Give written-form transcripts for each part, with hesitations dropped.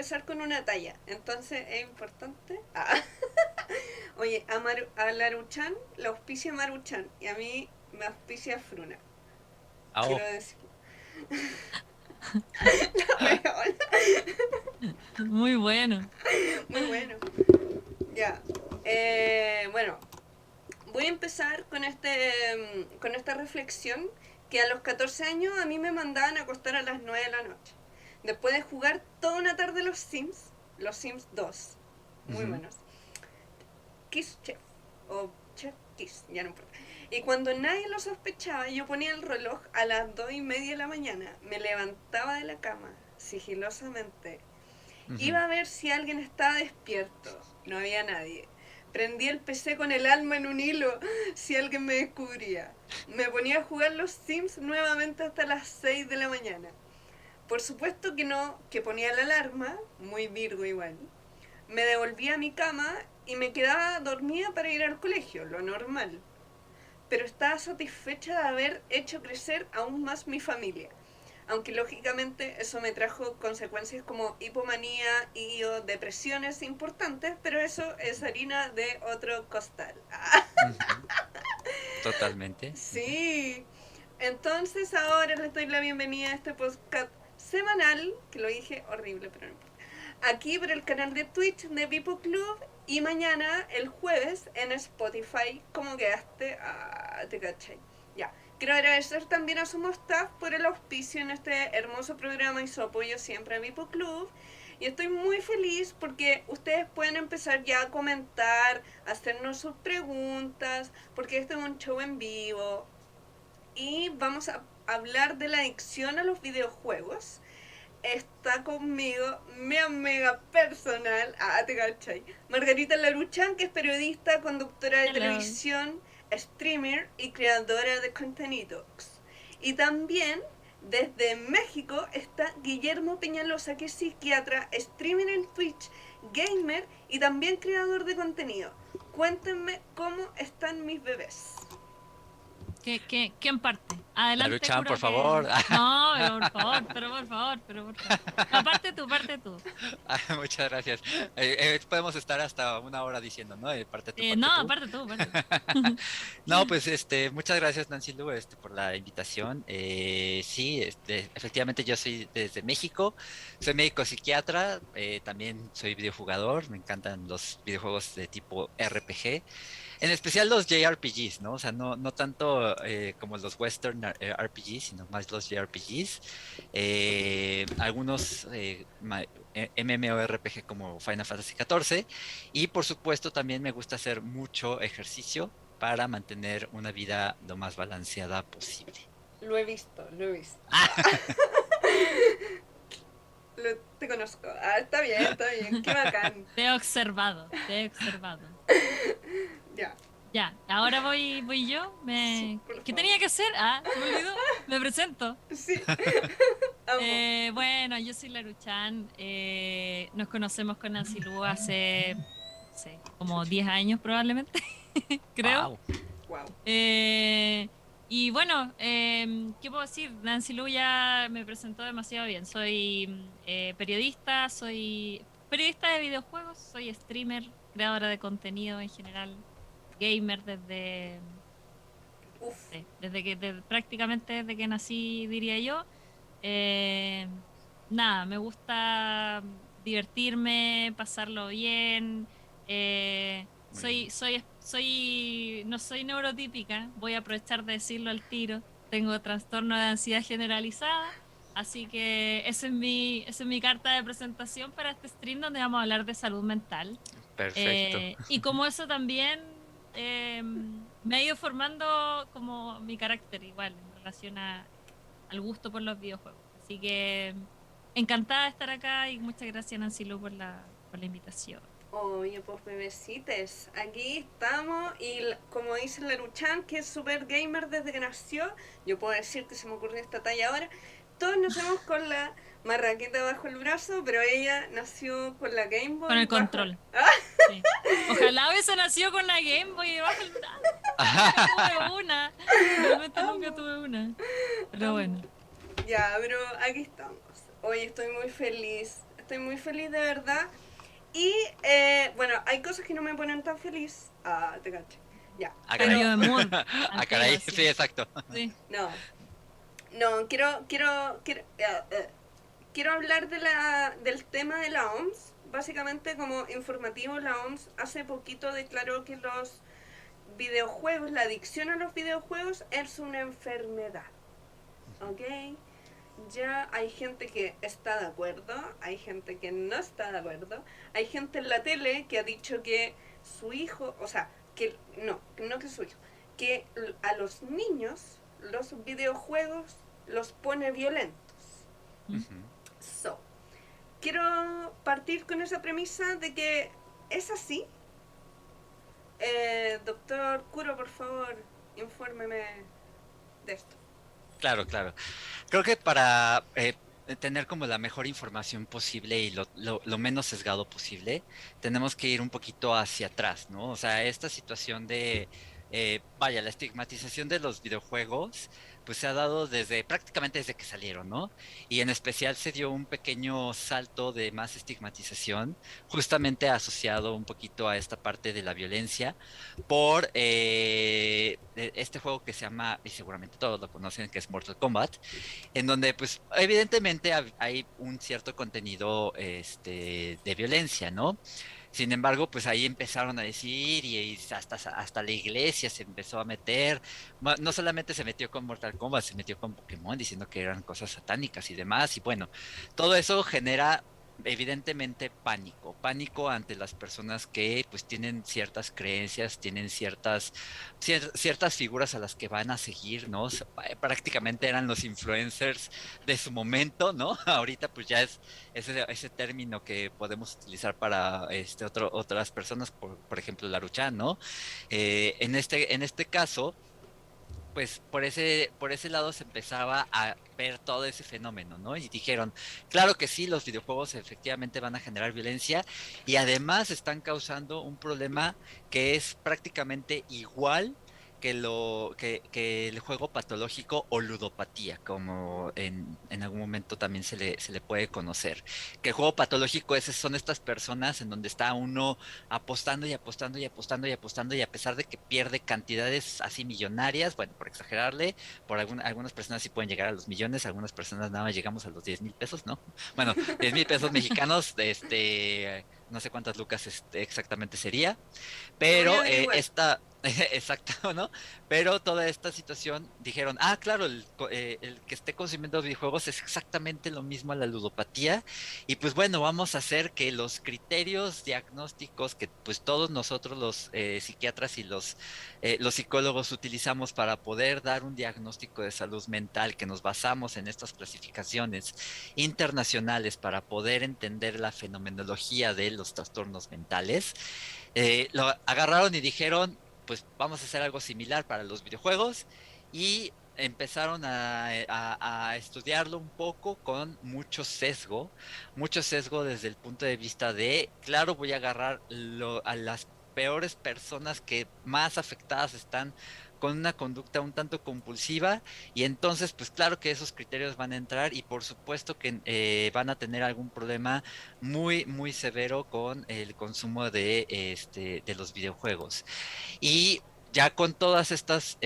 empezar con una talla, entonces es importante. Oye, a Laruchan la auspicia Maruchan y a mí me auspicia Fruna. Ah, Quiero oh. decir, la weona. Muy bueno. Muy bueno. Ya. Bueno, voy a empezar con esta reflexión que a los 14 años a mí me mandaban a acostar a las 9 de la noche. Después de jugar toda una tarde los Sims 2, muy Ujú. buenos. Kiss Chef o Chef Kiss, ya no importa. Y cuando nadie lo sospechaba, yo ponía el reloj a las 2:30 de la mañana, me levantaba de la cama sigilosamente, Ujú. iba a ver si alguien estaba despierto, no había nadie. Prendí el PC con el alma en un hilo si alguien me descubría. Me ponía a jugar los Sims nuevamente hasta las 6 de la mañana. Por supuesto que no, que ponía la alarma, muy Virgo igual. Me devolvía a mi cama y me quedaba dormida para ir al colegio, lo normal. Pero estaba satisfecha de haber hecho crecer aún más mi familia. Aunque lógicamente eso me trajo consecuencias como hipomanía y o depresiones importantes, pero eso es harina de otro costal. Ujú. Totalmente. Ujú. Sí. Entonces ahora les doy la bienvenida a este podcast semanal, que lo dije horrible, pero no importa. Aquí por el canal de Twitch de Vipo Club y mañana, el jueves, en Spotify. ¿Cómo quedaste? Ah, te cachai. Ya. Quiero agradecer también a Sumo Staff por el auspicio en este hermoso programa y su apoyo siempre a Vipo Club. Y estoy muy feliz porque ustedes pueden empezar ya a comentar, a hacernos sus preguntas, porque este es un show en vivo. Y vamos a hablar de la adicción a los videojuegos. Está conmigo mi amiga personal, te cachai, Margarita Laruchan, que es periodista, conductora de Hello. televisión, streamer y creadora de contenidos. Y también desde México está Guillermo Peñalosa, que es psiquiatra, streamer en Twitch, gamer y también creador de contenido. Cuéntenme cómo están mis bebés. ¿Quién parte? Adelante, Laruchan, por cura que... favor. No, pero por favor, pero por favor. No, parte tú. Muchas gracias. Podemos estar hasta una hora diciendo, ¿no? Parte tú, parte No, tú. parte tú. No, pues muchas gracias, Nancy Lu, por la invitación. Sí, efectivamente yo soy desde México, soy médico psiquiatra, también soy videojugador, me encantan los videojuegos de tipo RPG. En especial los JRPGs, ¿no? O sea, no tanto como los Western RPGs, sino más los JRPGs. Algunos MMORPG como Final Fantasy XIV. Y por supuesto, también me gusta hacer mucho ejercicio para mantener una vida lo más balanceada posible. Lo he visto, lo he visto. Te conozco. Está bien, qué bacán. Te he observado, te he observado. Ya, Ya, ahora voy yo. sí, por ¿Qué favor. tenía que hacer? Ah, se me olvidó. Me presento. Sí, amo. Bueno, yo soy Laruchan. Nos conocemos con Nancy Lu hace, no sé, como Chucha. 10 años probablemente, creo. Wow. Wow. Eh, y bueno, ¿qué puedo decir? Nancy Lu ya me presentó demasiado bien. Soy soy periodista de videojuegos, soy streamer, creadora de contenido en general, gamer no Uf. sé, prácticamente desde que nací, diría yo. Eh, Nada, me gusta divertirme, pasarlo bien. Muy bien. No soy neurotípica, voy a aprovechar de decirlo al tiro. Tengo trastorno de ansiedad generalizada, así que esa es mi carta de presentación para este stream donde vamos a hablar de salud mental. Perfecto. Y como eso también me ha ido formando como mi carácter igual en relación al gusto por los videojuegos. Así que encantada de estar acá y muchas gracias Nancy Lu por la invitación. Oye, pues bebecites, aquí estamos y como dice la Luchan, que es super gamer desde que nació, yo puedo decir que se me ocurrió esta talla ahora, todos nacemos con la marraqueta bajo el brazo, pero ella nació con la Game Con Boy el bajo... control. Sí. Ojalá hubiese nacido con la Game Boy debajo del brazo. Nunca tuve una. Realmente nunca amo, tuve una. Pero amo. bueno. Ya, pero aquí estamos. Hoy estoy muy feliz. estoy muy feliz de verdad. Y bueno, hay cosas que no me ponen tan feliz. Ah, te cacho. Ya. Ah, Pero Cambio de caray. mood. Ah, Al tiro, caray. así. Sí, exacto. Sí. no. No, quiero hablar del tema de la OMS. Básicamente, como informativo, la OMS hace poquito declaró que los videojuegos, la adicción a los videojuegos es una enfermedad. ¿Ok? Ya hay gente que está de acuerdo, hay gente que no está de acuerdo, hay gente en la tele que ha dicho que su hijo, o sea, que no que su hijo, que a los niños los videojuegos los pone violentos. Mm. Ujú. So, quiero partir con esa premisa de que es así. Doctor Curo, por favor, infórmeme de esto. Claro, claro. Creo que para tener como la mejor información posible y lo menos sesgado posible, tenemos que ir un poquito hacia atrás, ¿no? O sea, esta situación de, vaya, la estigmatización de los videojuegos, pues se ha dado desde prácticamente desde que salieron, ¿no? Y en especial se dio un pequeño salto de más estigmatización, justamente asociado un poquito a esta parte de la violencia por este juego que se llama, y seguramente todos lo conocen, que es Mortal Kombat, en donde pues evidentemente hay un cierto contenido de violencia, ¿no? Sin embargo, pues ahí empezaron a decir y hasta la iglesia se empezó a meter, no solamente se metió con Mortal Kombat, se metió con Pokémon diciendo que eran cosas satánicas y demás, y bueno, todo eso genera evidentemente pánico ante las personas que pues tienen ciertas creencias, tienen ciertas figuras a las que van a seguir, ¿no? Prácticamente eran los influencers de su momento, ¿no? Ahorita pues ya es ese término que podemos utilizar para otras personas, por ejemplo, Laruchan, ¿no? En este caso, pues por ese lado se empezaba a ver todo ese fenómeno, ¿no? Y dijeron, claro que sí, los videojuegos efectivamente van a generar violencia y además están causando un problema que es prácticamente igual que el juego patológico o ludopatía, como en algún momento también se le puede conocer. Que el juego patológico son estas personas en donde está uno apostando y apostando y apostando y apostando y a pesar de que pierde cantidades así millonarias, bueno, por exagerarle, algunas personas sí pueden llegar a los millones, algunas personas nada más llegamos a los 10,000 pesos, ¿no? Bueno, 10,000 pesos mexicanos, no sé cuántas lucas exactamente sería, Lo voy a pero averiguar. exacto, ¿no? Pero toda esta situación dijeron, ah, claro, el que esté consumiendo videojuegos es exactamente lo mismo a la ludopatía. Y pues bueno, vamos a hacer que los criterios diagnósticos que pues todos nosotros los psiquiatras y los psicólogos utilizamos para poder dar un diagnóstico de salud mental, que nos basamos en estas clasificaciones internacionales para poder entender la fenomenología de los trastornos mentales lo agarraron y dijeron, pues vamos a hacer algo similar para los videojuegos y empezaron a estudiarlo un poco con mucho sesgo desde el punto de vista de, claro, voy a agarrar a las peores personas que más afectadas están con una conducta un tanto compulsiva y entonces pues claro que esos criterios van a entrar y por supuesto que van a tener algún problema muy, muy severo con el consumo de los videojuegos. Y ya con todas estos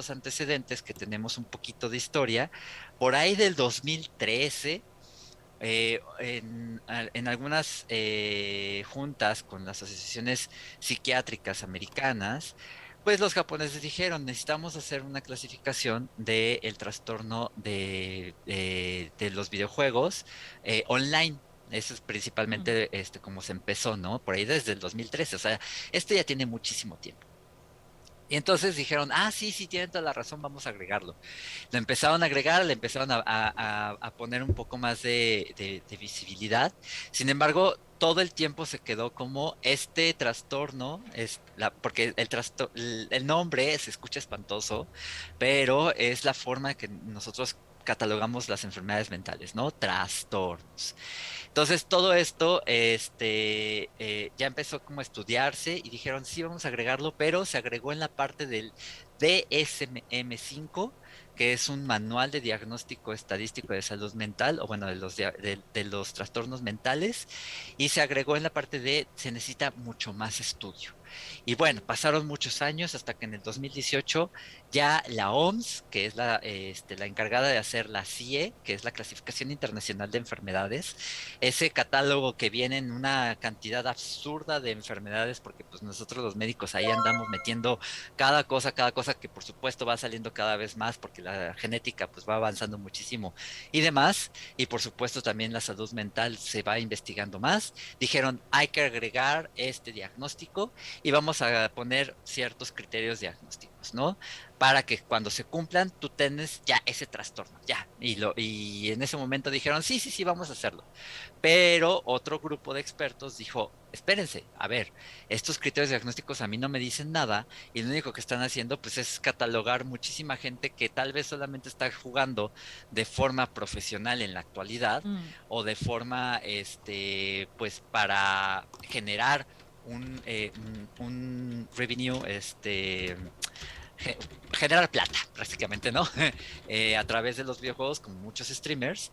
antecedentes que tenemos un poquito de historia, por ahí del 2013, en algunas juntas con las asociaciones psiquiátricas americanas, pues los japoneses dijeron, necesitamos hacer una clasificación del trastorno de los videojuegos online. Eso es Mm. principalmente como se empezó, ¿no? Por ahí desde el 2013. O sea, esto ya tiene muchísimo tiempo. Y entonces dijeron, ah, sí, sí, tienen toda la razón, vamos a agregarlo. Lo empezaron a agregar, le empezaron a poner un poco más de visibilidad. Sin embargo, todo el tiempo se quedó como este trastorno, porque el nombre se escucha espantoso, pero es la forma que nosotros catalogamos las enfermedades mentales, ¿no? Trastornos. Entonces, todo esto ya empezó como a estudiarse y dijeron, sí, vamos a agregarlo, pero se agregó en la parte DSM-5, que es un manual de diagnóstico estadístico de salud mental, o bueno, de los trastornos mentales, y se agregó en la parte de se necesita mucho más estudio. Y bueno, pasaron muchos años hasta que en el 2018 ya la OMS, que es la encargada de hacer la CIE, que es la Clasificación Internacional de Enfermedades, ese catálogo que viene en una cantidad absurda de enfermedades, porque pues nosotros los médicos ahí andamos metiendo cada cosa que por supuesto va saliendo cada vez más, porque la genética pues va avanzando muchísimo y demás, y por supuesto también la salud mental se va investigando más. Dijeron, hay que agregar este diagnóstico y vamos a poner ciertos criterios diagnósticos, ¿no? Para que cuando se cumplan tú tienes ya ese trastorno, ya. Y en ese momento dijeron, sí, sí, sí, vamos a hacerlo. Pero otro grupo de expertos dijo, espérense, a ver, estos criterios diagnósticos a mí no me dicen nada y lo único que están haciendo pues es catalogar muchísima gente que tal vez solamente está jugando de forma profesional en la actualidad Mm. o de forma, pues para generar un revenue, ge- generar plata, prácticamente, ¿no? A través de los videojuegos, como muchos streamers,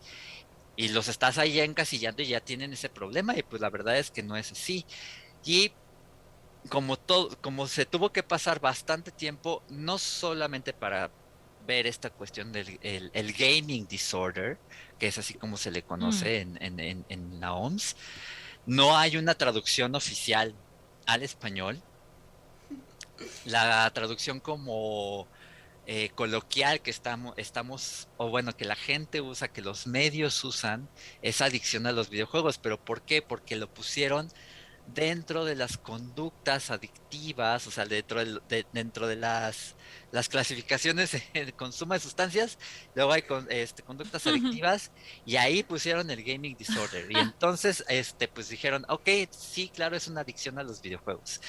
y los estás ahí ya encasillando y ya tienen ese problema, y pues la verdad es que no es así. Y como se tuvo que pasar bastante tiempo, no solamente para ver esta cuestión del el gaming disorder, que es así como se le Mm. conoce en la OMS, no hay una traducción oficial al español. La traducción como coloquial que estamos, o bueno, que la gente usa, que los medios usan, es adicción a los videojuegos. ¿Pero por qué? Porque lo pusieron dentro de las conductas adictivas, o sea, dentro de las clasificaciones de consumo de sustancias, luego hay conductas adictivas, y ahí pusieron el gaming disorder. Y entonces, pues dijeron, ok, sí, claro, es una adicción a los videojuegos,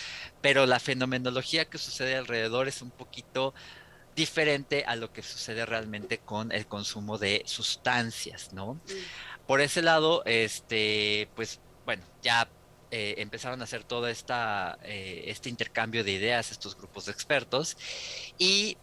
pero la fenomenología que sucede alrededor es un poquito diferente a lo que sucede realmente con el consumo de sustancias, ¿no? Mm. Por ese lado, pues bueno, ya empezaron a hacer todo este intercambio de ideas, estos grupos de expertos, y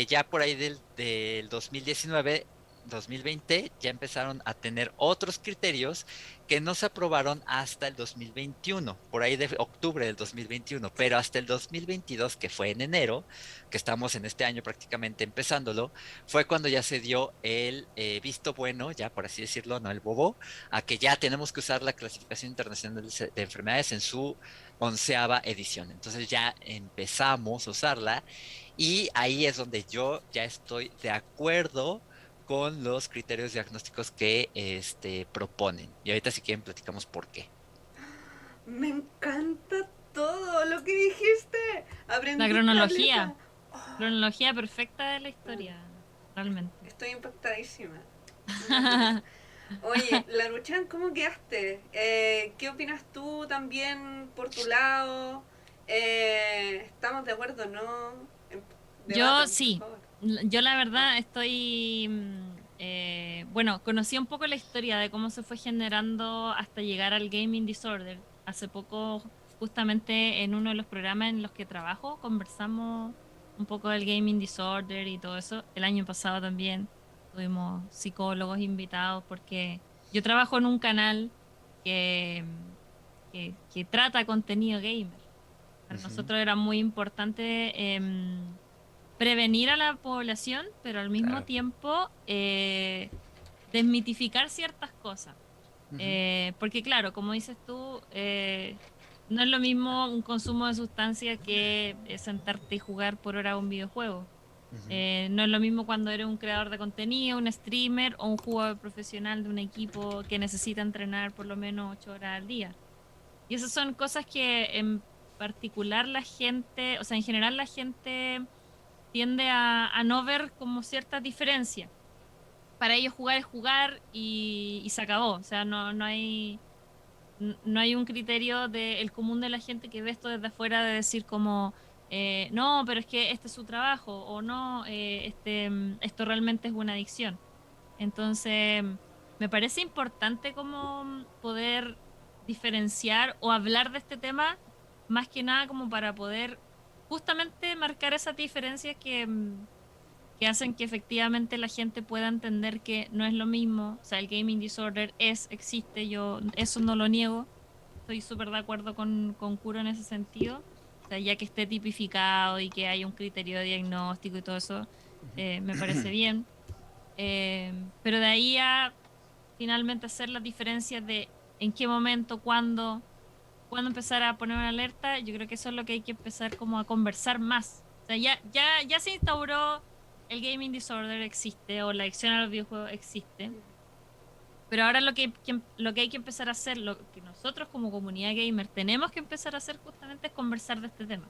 ya por ahí del 2019, 2020, ya empezaron a tener otros criterios que no se aprobaron hasta el 2021, por ahí de octubre del 2021, pero hasta el 2022, que fue en enero, que estamos en este año prácticamente empezándolo, fue cuando ya se dio el visto bueno, ya por así decirlo, no el bobo, a que ya tenemos que usar la clasificación internacional de enfermedades en su 11ª edición. Entonces ya empezamos a usarla, y ahí es donde yo ya estoy de acuerdo con los criterios diagnósticos que proponen. Y ahorita si quieren platicamos por qué. Me encanta todo lo que dijiste. La Aprendí cronología. caleta. Oh, Cronología perfecta de la historia, realmente. estoy impactadísima. Una locura. Oye, Laruchan, ¿cómo quedaste? ¿Qué opinas tú también por tu lado? ¿Estamos de acuerdo o no? Yo Debatan, por sí, favor. yo la verdad estoy, bueno, conocí un poco la historia de cómo se fue generando hasta llegar al gaming disorder. Hace poco, justamente en uno de los programas en los que trabajo, conversamos un poco del gaming disorder y todo eso. El año pasado también tuvimos psicólogos invitados porque yo trabajo en un canal que, que trata contenido gamer. Para Ujú, nosotros era muy importante prevenir a la población, pero al mismo claro. tiempo desmitificar ciertas cosas. Ujú, Porque claro, como dices tú, no es lo mismo un consumo de sustancia que sentarte y jugar por hora un videojuego. ujú, No es lo mismo cuando eres un creador de contenido, un streamer o un jugador profesional de un equipo que necesita entrenar por lo menos 8 horas al día. Y esas son cosas que en particular la gente, o sea, en general la gente tiende a no ver como ciertas diferencias. Para ellos jugar es jugar y se acabó. O sea, no hay un criterio del común de la gente que ve esto desde afuera de decir como, no, pero es que este es su trabajo o no, esto realmente es una adicción. Entonces, me parece importante como poder diferenciar o hablar de este tema, más que nada como para poder justamente marcar esas diferencias que hacen que efectivamente la gente pueda entender que no es lo mismo. O sea, el gaming disorder existe, yo eso no lo niego. Estoy súper de acuerdo con Kuro en ese sentido. O sea, ya que esté tipificado y que haya un criterio de diagnóstico y todo eso, me parece bien. Pero de ahí a finalmente hacer las diferencias de en qué momento, cuándo empezar a poner una alerta, yo creo que eso es lo que hay que empezar como a conversar más. O sea, ya se instauró el gaming disorder existe o la adicción a los videojuegos existe, pero ahora lo que hay que empezar a hacer, lo que nosotros como comunidad gamer tenemos que empezar a hacer justamente es conversar de este tema.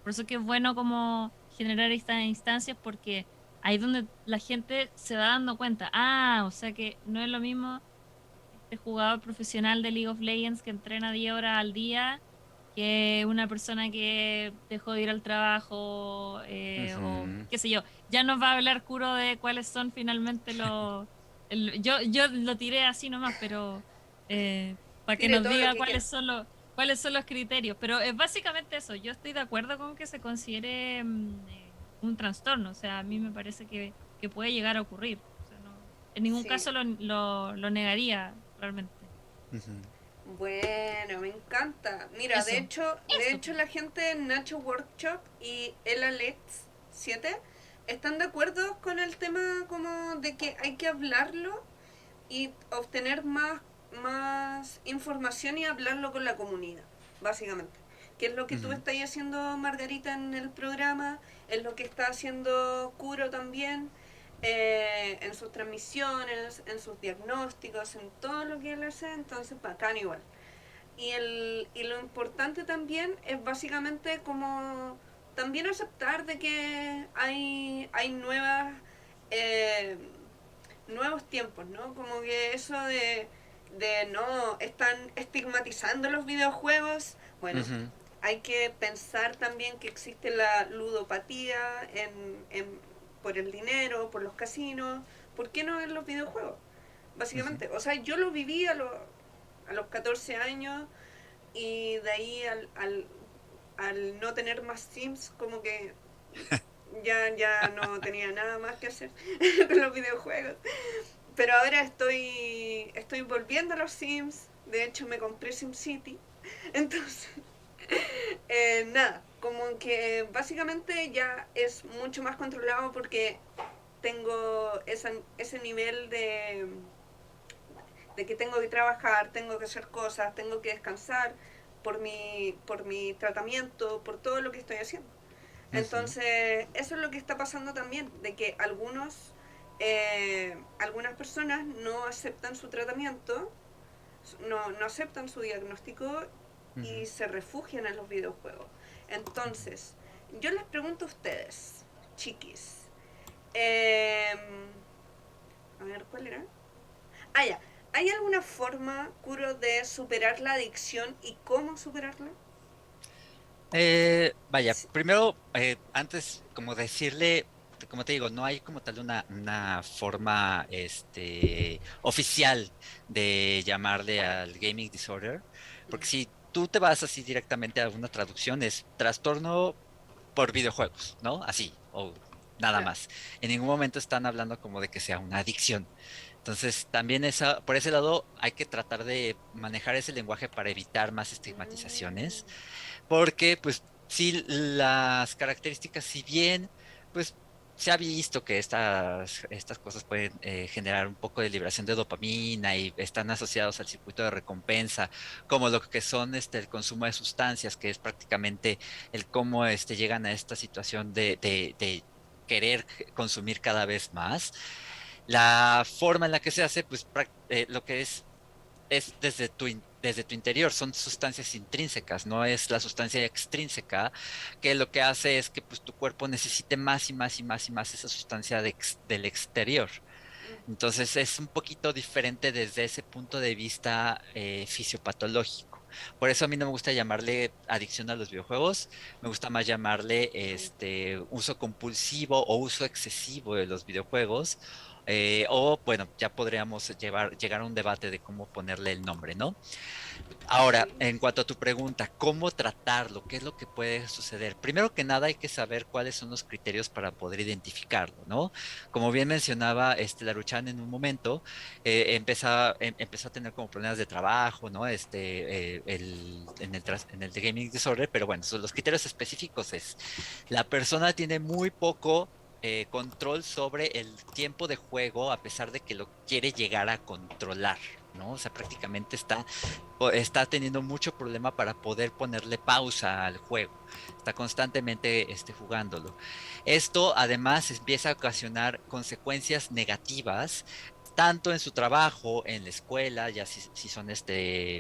Por eso que es bueno como generar estas instancias porque ahí es donde la gente se va dando cuenta, o sea que no es lo mismo este jugador profesional de League of Legends que entrena 10 horas al día que una persona que dejó de ir al trabajo o Ujú. qué sé yo. Ya nos va a hablar Kuro de cuáles son finalmente yo lo tiré así nomás, pero para que Tire nos todo lo diga que quiera. cuáles son los criterios. Pero es básicamente eso. Yo estoy de acuerdo con que se considere un trastorno. O sea, a mí me parece que puede llegar a ocurrir. O sea, no, en ningún Sí. caso lo negaría realmente. Ujú. Bueno, me encanta. Mira, de Eso, hecho, de eso. hecho la gente de Nacho Workshop y el Alex 7 están de acuerdo con el tema como de que hay que hablarlo y obtener más información y hablarlo con la comunidad, básicamente. Que es lo que tú Ujú. estás haciendo, Margarita, en el programa, es lo que está haciendo Kuro también, en sus transmisiones, en sus diagnósticos, en todo lo que él hace, entonces bacán igual. Y lo importante también es básicamente como también aceptar de que hay eh, nuevos tiempos, ¿no? Como que eso de no, están estigmatizando los videojuegos. Bueno, Ujú. hay que pensar también que existe la ludopatía por el dinero, por los casinos. ¿Por qué no en los videojuegos? Ujú. Básicamente, o sea, yo lo viví a los 14 años y de ahí al no tener más Sims, como que ya no tenía nada más que hacer con los videojuegos. Pero ahora estoy volviendo a los Sims. De hecho, me compré SimCity. Entonces, nada, como que básicamente ya es mucho más controlado porque tengo ese nivel de que tengo que trabajar, tengo que hacer cosas, tengo que descansar por mi tratamiento, por todo lo que estoy haciendo. Ujú. Entonces, eso es lo que está pasando también, de que algunas personas no aceptan su tratamiento, no aceptan su diagnóstico Ujú. y se refugian en los videojuegos. Entonces, yo les pregunto a ustedes, chiquis, eh, a ver, ¿cuál era? Ya. ¿Hay alguna forma, Curo, de superar la adicción y cómo superarla? Vaya, Sí. primero, antes, como decirle, como te digo, no hay como tal una forma oficial de llamarle al gaming disorder, porque si tú te vas así directamente a una traducción, es trastorno por videojuegos, ¿no? Así, o nada Claro. más. En ningún momento están hablando como de que sea una adicción. Entonces, también por ese lado hay que tratar de manejar ese lenguaje para evitar más estigmatizaciones Mm, porque pues sí, las características, si bien pues se ha visto que estas cosas pueden generar un poco de liberación de dopamina y están asociados al circuito de recompensa, como lo que son el consumo de sustancias, que es prácticamente el cómo llegan a esta situación de querer consumir cada vez más. La forma en la que se hace, pues lo que es desde tu interior, son sustancias intrínsecas, no es la sustancia extrínseca, que lo que hace es que pues, tu cuerpo necesite más y más y más y más esa sustancia del exterior. mm, Entonces es un poquito diferente desde ese punto de vista fisiopatológico. Por eso a mí no me gusta llamarle adicción a los videojuegos, me gusta más llamarle mm, uso compulsivo o uso excesivo de los videojuegos O bueno, ya podríamos llegar a un debate de cómo ponerle el nombre, ¿no? Ahora, Sí. en cuanto a tu pregunta, ¿cómo tratarlo? ¿Qué es lo que puede suceder? Primero que nada, hay que saber cuáles son los criterios para poder identificarlo, ¿no? Como bien mencionaba Laruchan en un momento, empezó a tener como problemas de trabajo, ¿no? En el de Gaming Disorder, pero bueno, los criterios específicos es, la persona tiene muy poco control sobre el tiempo de juego, a pesar de que lo quiere llegar a controlar, ¿no? O sea, prácticamente está teniendo mucho problema para poder ponerle pausa al juego. Está constantemente jugándolo. Esto además empieza a ocasionar consecuencias negativas tanto en su trabajo, en la escuela, ya si son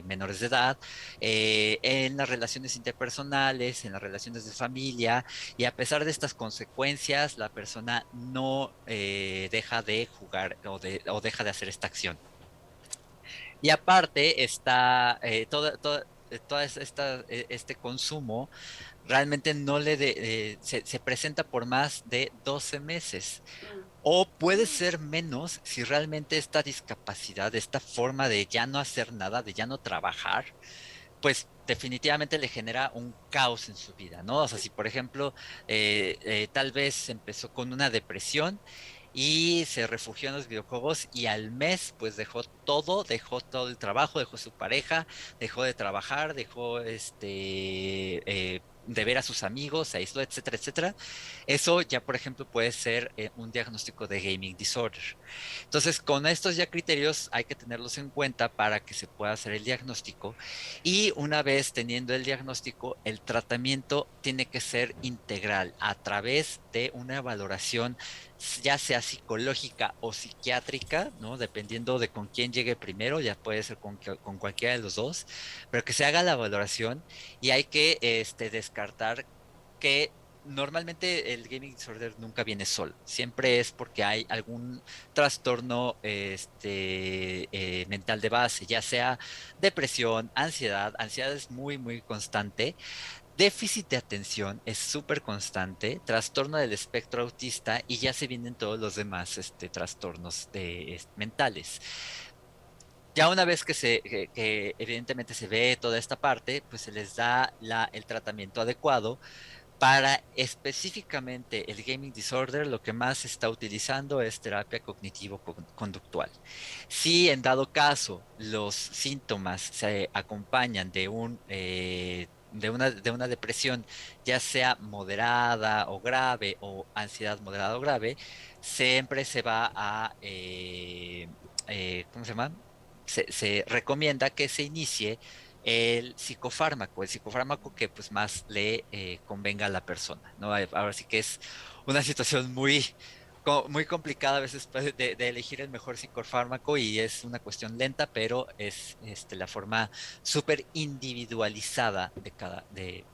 menores de edad, en las relaciones interpersonales, en las relaciones de familia, y a pesar de estas consecuencias, la persona no deja de jugar o deja de hacer esta acción. Y aparte está este consumo realmente no se presenta por más de 12 meses. Mm. O puede Mm. ser menos si realmente esta discapacidad, esta forma de ya no hacer nada, de ya no trabajar, pues definitivamente le genera un caos en su vida, ¿no? O sea, si por ejemplo, tal vez empezó con una depresión y se refugió en los videojuegos y al mes pues dejó todo el trabajo, dejó su pareja, dejó de trabajar, dejó de ver a sus amigos, se aisló, etcétera, etcétera. Eso ya, por ejemplo, puede ser un diagnóstico de gaming disorder. Entonces, con estos ya criterios hay que tenerlos en cuenta para que se pueda hacer el diagnóstico y una vez teniendo el diagnóstico, el tratamiento tiene que ser integral a través de una valoración, ya sea psicológica o psiquiátrica, ¿no? Dependiendo de con quién llegue primero, ya puede ser con cualquiera de los dos, pero que se haga la valoración y hay que descartar que normalmente el gaming disorder nunca viene solo, siempre es porque hay algún trastorno mental de base, ya sea depresión, ansiedad. Ansiedad es muy, muy constante. Déficit de atención es súper constante, trastorno del espectro autista y ya se vienen todos los demás trastornos mentales. Ya una vez que evidentemente se ve toda esta parte, pues se les da el tratamiento adecuado para específicamente el gaming disorder. Lo que más se está utilizando es terapia cognitivo-conductual. Si en dado caso los síntomas se acompañan de una depresión, ya sea moderada o grave o ansiedad moderada o grave, siempre se va ¿cómo se llama? Se recomienda que se inicie el psicofármaco que pues más le convenga a la persona, ¿no? Ahora sí que es una situación muy complicada a veces pues, de elegir el mejor psicofármaco y es una cuestión lenta, pero es la forma súper individualizada de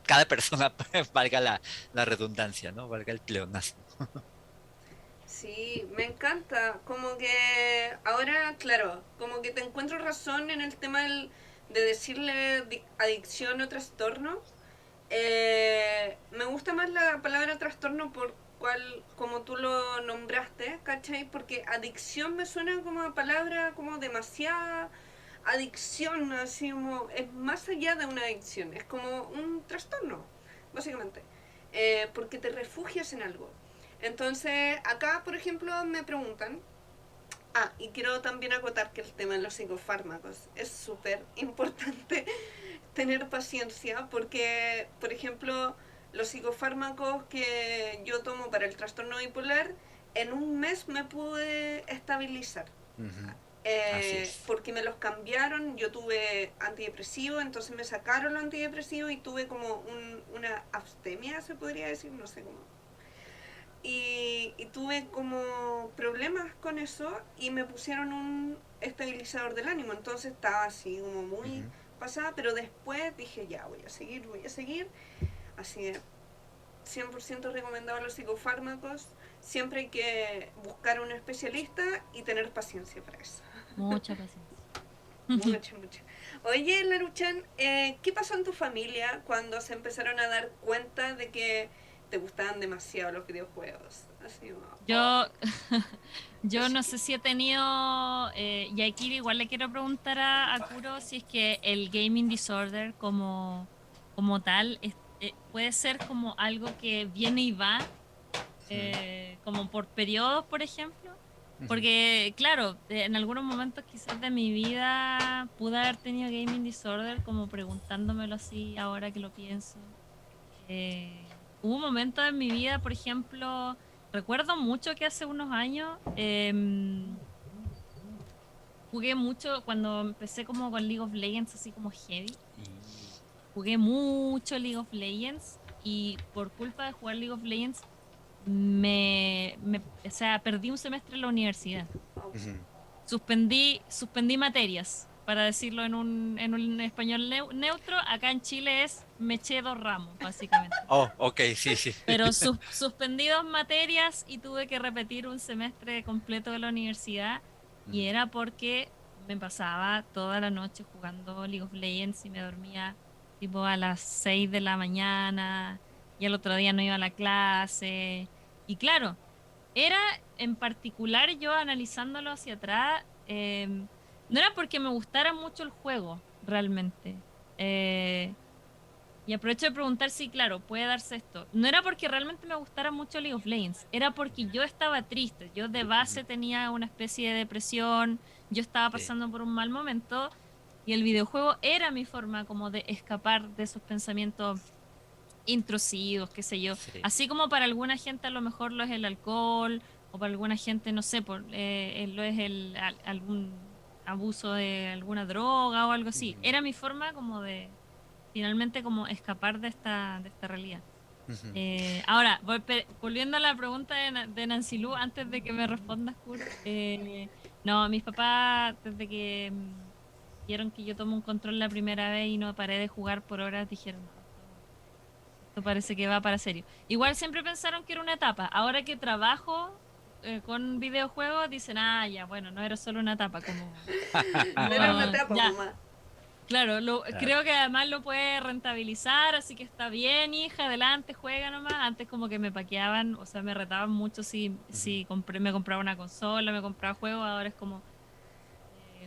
cada persona, valga la redundancia, ¿no? Valga el pleonasmo. Sí, me encanta. Como que ahora, claro, como que te encuentro razón en el tema de decirle adicción o trastorno. Me gusta más la palabra trastorno por como tú lo nombraste, ¿cachai? Porque adicción me suena como a palabra como demasiada adicción, así como es más allá de una adicción, es como un trastorno, básicamente, porque te refugias en algo. Entonces, acá, por ejemplo, me preguntan, y quiero también acotar que el tema de los psicofármacos es súper importante tener paciencia porque, por ejemplo, los psicofármacos que yo tomo para el trastorno bipolar, en un mes me pude estabilizar. Ujú. Así es. Porque me los cambiaron, yo tuve antidepresivo, entonces me sacaron los antidepresivos y tuve como una abstemia, se podría decir, no sé cómo. Y tuve como problemas con eso y me pusieron un estabilizador del ánimo, entonces estaba así como muy Ujú. pasada, pero después dije ya, voy a seguir, así que 100% recomendado los psicofármacos, siempre hay que buscar un especialista y tener paciencia para eso. Mucha paciencia. Mucha, mucha. Oye, Laruchan, ¿qué pasó en tu familia cuando se empezaron a dar cuenta de que te gustaban demasiado los videojuegos? Así como, oh. Yo, Yo no sé si he tenido, y aquí igual le quiero preguntar a Kuro si es que el gaming disorder como tal puede ser como algo que viene y va, Ujú, como por periodos, por ejemplo. ujú, Porque, claro, en algunos momentos quizás de mi vida pude haber tenido gaming disorder, como preguntándomelo así ahora que lo pienso. Hubo momentos en mi vida, por ejemplo, recuerdo mucho que hace unos años jugué mucho cuando empecé como con League of Legends, así como heavy. y- Jugué mucho League of Legends y por culpa de jugar League of Legends o sea, perdí un semestre en la universidad. Ouch. ujú. Suspendí materias, para decirlo en un español neutro. Acá en Chile es me eché 2 ramos, básicamente. Oh, ok, sí, sí. Pero suspendí 2 materias y tuve que repetir un semestre completo de la universidad. Y Ujú, era porque me pasaba toda la noche jugando League of Legends y me dormía tipo a las 6 de la mañana y al otro día no iba a la clase. Y claro, era en particular yo analizándolo hacia atrás, no era porque me gustara mucho el juego, realmente. Eh, y aprovecho de preguntar si, claro, puede darse esto. No era porque realmente me gustara mucho League of Legends, era porque yo estaba triste. Yo de ujú, base tenía una especie de depresión, yo estaba sí, pasando por un mal momento y el videojuego era mi forma como de escapar de esos pensamientos intrusivos, qué sé yo. sí. Así como para alguna gente a lo mejor lo es el alcohol, o para alguna gente, no sé, lo es algún abuso de alguna droga o algo así. Ujú, Era mi forma como de finalmente como escapar de esta realidad. ujú. Ahora, volviendo a la pregunta de Nancy Lu, antes de que me respondas, Kuro, no, mis papás, desde que vieron que yo tomé un control la primera vez y no paré de jugar por horas, dijeron, no, esto parece que va para serio. Igual siempre pensaron que era una etapa. Ahora que trabajo con videojuegos, dicen, ah, ya, bueno, no era solo una etapa, No era una etapa, ya, mamá. claro, Claro. creo que además lo puede rentabilizar, así que está bien, hija, adelante, juega nomás. Antes como que me paqueaban, o sea, me retaban mucho Ujú, si me compraba una consola, me compraba juegos, ahora es como,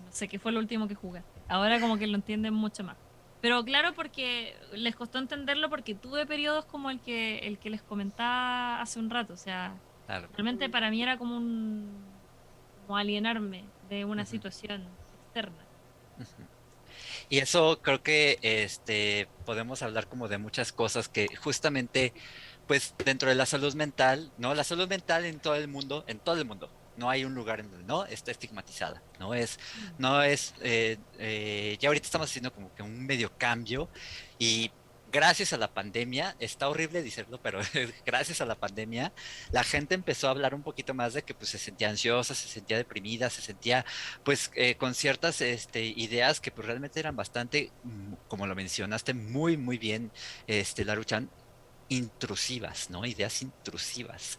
no sé, ¿qué fue lo último que jugaste? Ahora como que lo entienden mucho más. Pero claro, porque les costó entenderlo porque tuve periodos como el que les comentaba hace un rato, o sea, claro. realmente Mm. para mí era como alienarme de una Ujú, situación externa. ujú. Y eso creo que podemos hablar como de muchas cosas que justamente, pues dentro de la salud mental, ¿no? La salud mental en todo el mundo, no hay un lugar en donde no está estigmatizada, Mm. ya ahorita estamos haciendo como que un medio cambio y gracias a la pandemia, está horrible decirlo, pero gracias a la pandemia, la gente empezó a hablar un poquito más de que pues se sentía ansiosa, se sentía deprimida, se sentía pues con ciertas ideas que pues realmente eran bastante, como lo mencionaste muy, muy bien, Laruchan, intrusivas, ¿no? Ideas intrusivas.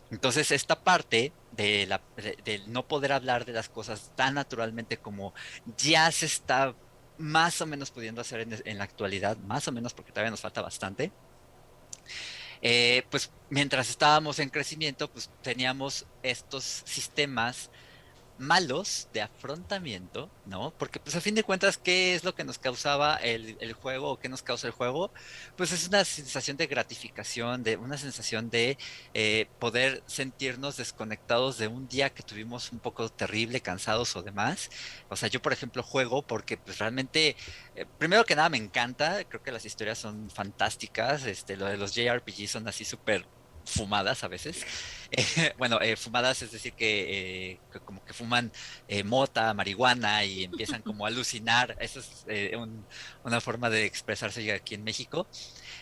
Entonces, esta parte del no poder hablar de las cosas tan naturalmente como ya se está más o menos pudiendo hacer en la actualidad, más o menos porque todavía nos falta bastante, pues mientras estábamos en crecimiento, pues teníamos estos sistemas malos de afrontamiento, ¿no? Porque pues a fin de cuentas, ¿qué es lo que nos causaba el juego o qué nos causa el juego? Pues es una sensación de gratificación, de una sensación de poder sentirnos desconectados de un día que tuvimos un poco terrible, cansados o demás. O sea, yo por ejemplo juego porque pues realmente, primero que nada me encanta, creo que las historias son fantásticas, lo de los JRPG son así súper fumadas a veces. Bueno, fumadas es decir que como que fuman mota, marihuana y empiezan como a alucinar. Esa es una forma de expresarse aquí en México.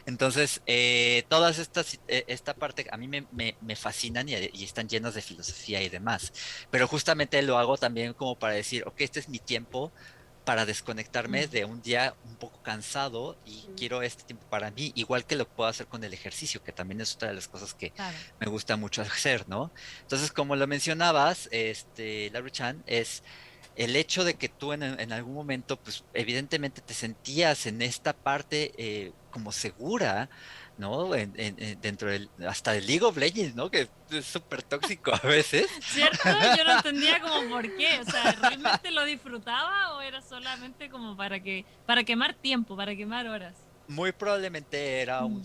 Entonces, esta parte a mí me fascinan y están llenas de filosofía y demás. Pero justamente lo hago también como para decir, ok, este es mi tiempo para desconectarme Mm, de un día un poco cansado y Mm. quiero este tiempo para mí, igual que lo puedo hacer con el ejercicio, que también es otra de las cosas que claro. me gusta mucho hacer, ¿no? Entonces, como lo mencionabas, Laru-chan, es el hecho de que tú en algún momento, pues evidentemente te sentías en esta parte como segura, ¿no? Dentro del, hasta del League of Legends, ¿no? Que es súper tóxico a veces. ¿Cierto? Yo no entendía como por qué. O sea, ¿realmente lo disfrutaba o era solamente como para quemar tiempo, para quemar horas? Muy probablemente era Mm,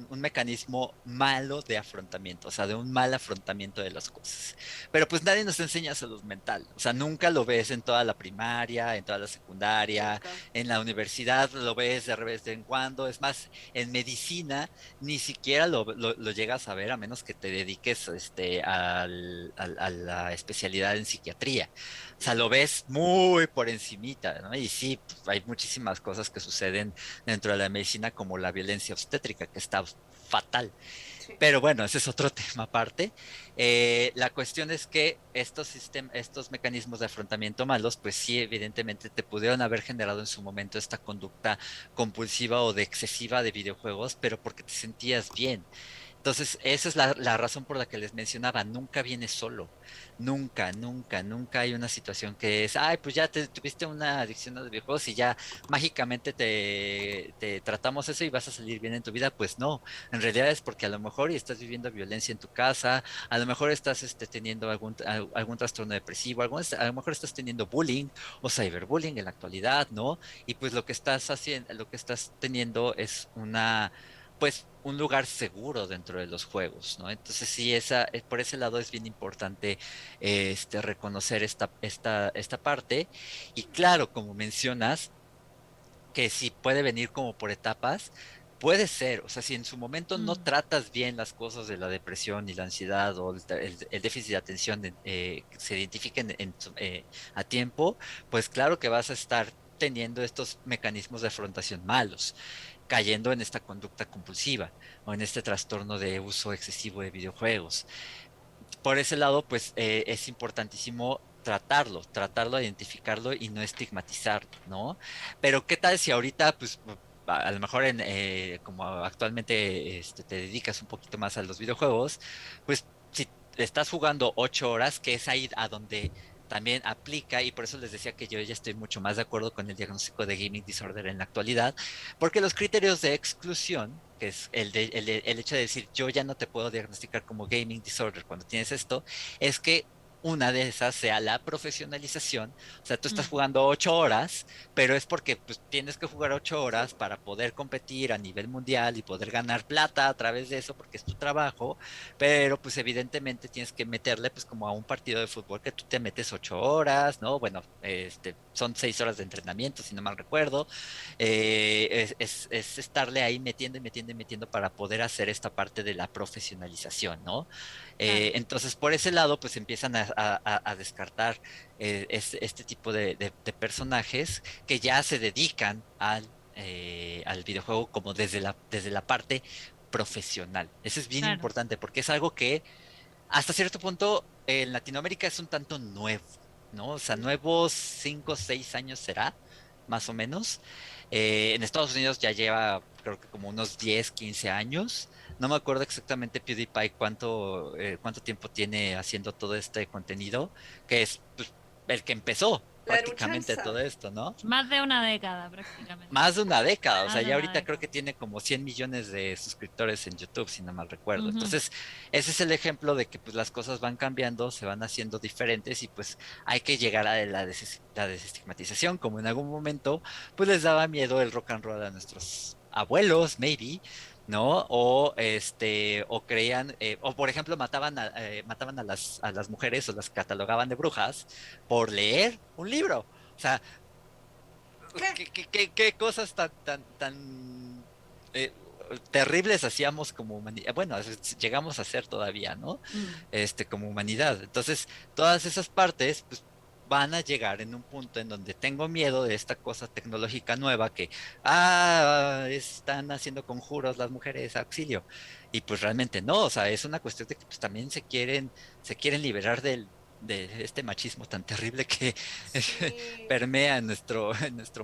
un mecanismo malo de afrontamiento, o sea, de un mal afrontamiento de las cosas. Pero pues nadie nos enseña salud mental, o sea, nunca lo ves en toda la primaria, en toda la secundaria, Nunca. en la universidad lo ves de vez en cuando, es más, en medicina ni siquiera lo llegas a ver a menos que te dediques a la especialidad en psiquiatría. O sea, lo ves muy por encimita, ¿no? Y sí, pues, hay muchísimas cosas que suceden dentro de la medicina como la violencia obstétrica, que está fatal. Sí. Pero bueno, ese es otro tema aparte. La cuestión es que estos mecanismos de afrontamiento malos, pues sí, evidentemente te pudieron haber generado en su momento esta conducta compulsiva o de excesiva de videojuegos, pero porque te sentías bien. Entonces, esa es la razón por la que les mencionaba, nunca viene solo, nunca, nunca, nunca hay una situación que es, ay, pues ya tuviste una adicción a los videojuegos y ya mágicamente te tratamos eso y vas a salir bien en tu vida, pues no, en realidad es porque a lo mejor estás viviendo violencia en tu casa, a lo mejor estás teniendo algún trastorno depresivo, a lo mejor estás teniendo bullying o cyberbullying en la actualidad, ¿no? Y pues lo que estás haciendo, lo que estás teniendo es pues un lugar seguro dentro de los juegos, ¿no? Entonces sí, por ese lado es bien importante reconocer esta parte. Y claro, como mencionas, que si puede venir como por etapas, puede ser, o sea, si en su momento no mm, tratas bien las cosas de la depresión y la ansiedad o el déficit de atención que se identifiquen a tiempo, pues claro que vas a estar teniendo estos mecanismos de afrontación malos, cayendo en esta conducta compulsiva o en este trastorno de uso excesivo de videojuegos. Por ese lado, pues es importantísimo tratarlo, identificarlo y no estigmatizarlo, ¿no? Pero ¿qué tal si ahorita, pues, a lo mejor como actualmente te dedicas un poquito más a los videojuegos, pues si estás jugando 8 horas, que es ahí a donde también aplica, y por eso les decía que yo ya estoy mucho más de acuerdo con el diagnóstico de gaming disorder en la actualidad, porque los criterios de exclusión, que es el hecho de decir yo ya no te puedo diagnosticar como gaming disorder cuando tienes esto, es que una de esas sea la profesionalización. O sea, tú estás mm, jugando 8 horas, pero es porque pues, tienes que jugar ocho Sí, horas po. para poder competir a nivel mundial y poder ganar plata a través de eso, porque es tu trabajo, pero pues evidentemente tienes que meterle pues como a un partido de fútbol que tú te metes 8 horas, ¿no? Bueno, son 6 horas de entrenamiento, si no mal recuerdo, es estarle ahí metiendo y metiendo y metiendo para poder hacer esta parte de la profesionalización, ¿no? claro. Entonces, por ese lado, pues empiezan a descartar este tipo de personajes que ya se dedican al videojuego como desde la parte profesional. Eso es bien Claro. importante porque es algo que hasta cierto punto en Latinoamérica es un tanto nuevo, ¿no? O sea, Mm. nuevos 5 o 6 años será, más o menos. En Estados Unidos ya lleva, creo que como unos 10 15 años. No me acuerdo exactamente PewDiePie cuánto tiempo tiene haciendo todo este contenido, que es pues, el que empezó La prácticamente Eruchanza. todo esto, ¿no? Más de una década prácticamente. Más de una década, o Más sea, de ya una ahorita creo década. que tiene como 100 millones de suscriptores en YouTube, si no mal recuerdo. Ujú, Entonces, ese es el ejemplo de que pues las cosas van cambiando, se van haciendo diferentes y pues hay que llegar a la desestigmatización, como en algún momento pues les daba miedo el rock and roll a nuestros abuelos, maybe, ¿no? O creían, o por ejemplo mataban a las mujeres o las catalogaban de brujas por leer un libro. O sea, ¿Qué? qué cosas tan eh, terribles hacíamos como humanidad. Bueno, llegamos a ser todavía, ¿no? mm, Como humanidad. Entonces, todas esas partes, pues, van a llegar en un punto en donde tengo miedo de esta cosa tecnológica nueva que, están haciendo conjuros las mujeres, auxilio. Y pues realmente no, o sea, es una cuestión de que pues también se quieren liberar de este machismo tan terrible que Sí. permea en nuestro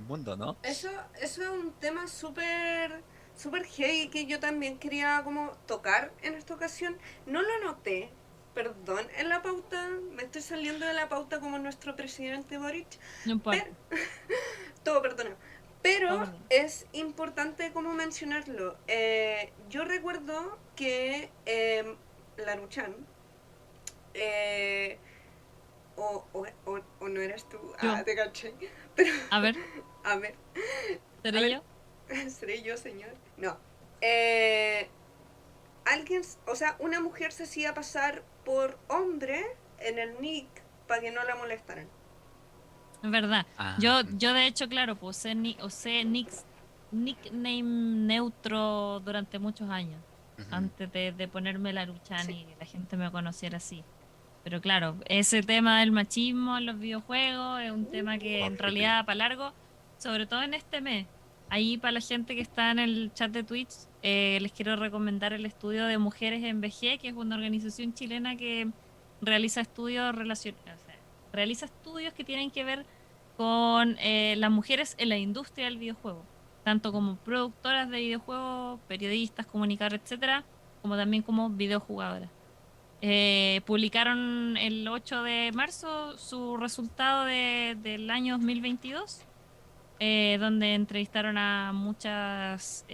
mundo, ¿no? Eso es un tema súper súper heavy que yo también quería como tocar en esta ocasión. No lo noté, perdón, en la pauta. Me estoy saliendo de la pauta como nuestro presidente Boric. no Pero, importa. todo perdonado. Pero perdón. es importante como mencionarlo. Yo recuerdo que Laruchan, eh, o no eras tú, Yo, te caché. Pero, a ver, a ver, a ¿seré ver, yo? ¿seré yo, señor? No. Eh, alguien, o sea, una mujer se hacía pasar por hombre en el nick para que no la molestaran. Es verdad. Ah, Yo de hecho, claro, pues usé nickname neutro durante muchos años, ujú, antes de ponerme la Laruchan Sí, y que la gente me conociera así. Pero claro, ese tema del machismo en los videojuegos es un tema que en horrible. realidad para largo, sobre todo en este mes. Ahí para la gente que está en el chat de Twitch, les quiero recomendar el estudio de Mujeres en VG, que es una organización chilena que realiza estudios realiza estudios que tienen que ver con las mujeres en la industria del videojuego, tanto como productoras de videojuegos, periodistas, comunicadores, etcétera, como también como videojugadoras. Publicaron el 8 de marzo su resultado del año 2022, donde entrevistaron a muchas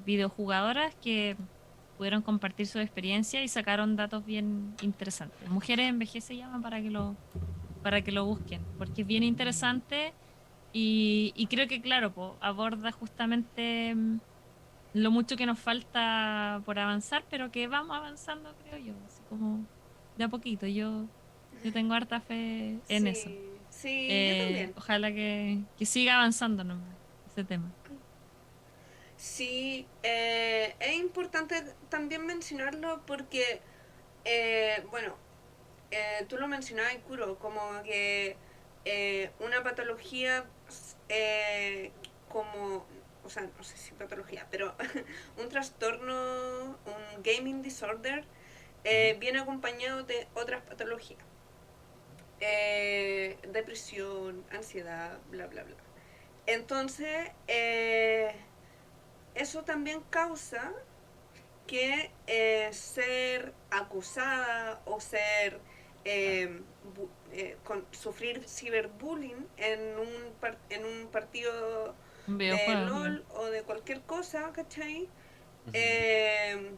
videojugadoras que pudieron compartir su experiencia y sacaron datos bien interesantes. Mujeres en VG se llama para que lo busquen, porque es bien interesante y creo que, claro, po, aborda justamente lo mucho que nos falta por avanzar, pero que vamos avanzando, creo yo, así como de a poquito. Yo tengo harta fe en eso. sí, sí, yo también. Ojalá que siga avanzando nomás ese tema. Sí, es importante también mencionarlo porque, bueno, tú lo mencionabas, Kuro, como que una patología como, o sea, no sé si patología, pero un trastorno, un gaming disorder, Ujú. viene acompañado de otras patologías. Depresión, ansiedad, bla, bla, bla. Entonces, eso también causa que ser acusada o ser sufrir ciberbullying en un partido Un de videojuego, claro. LOL o de cualquier cosa, ¿cachai? Ujú. Eh,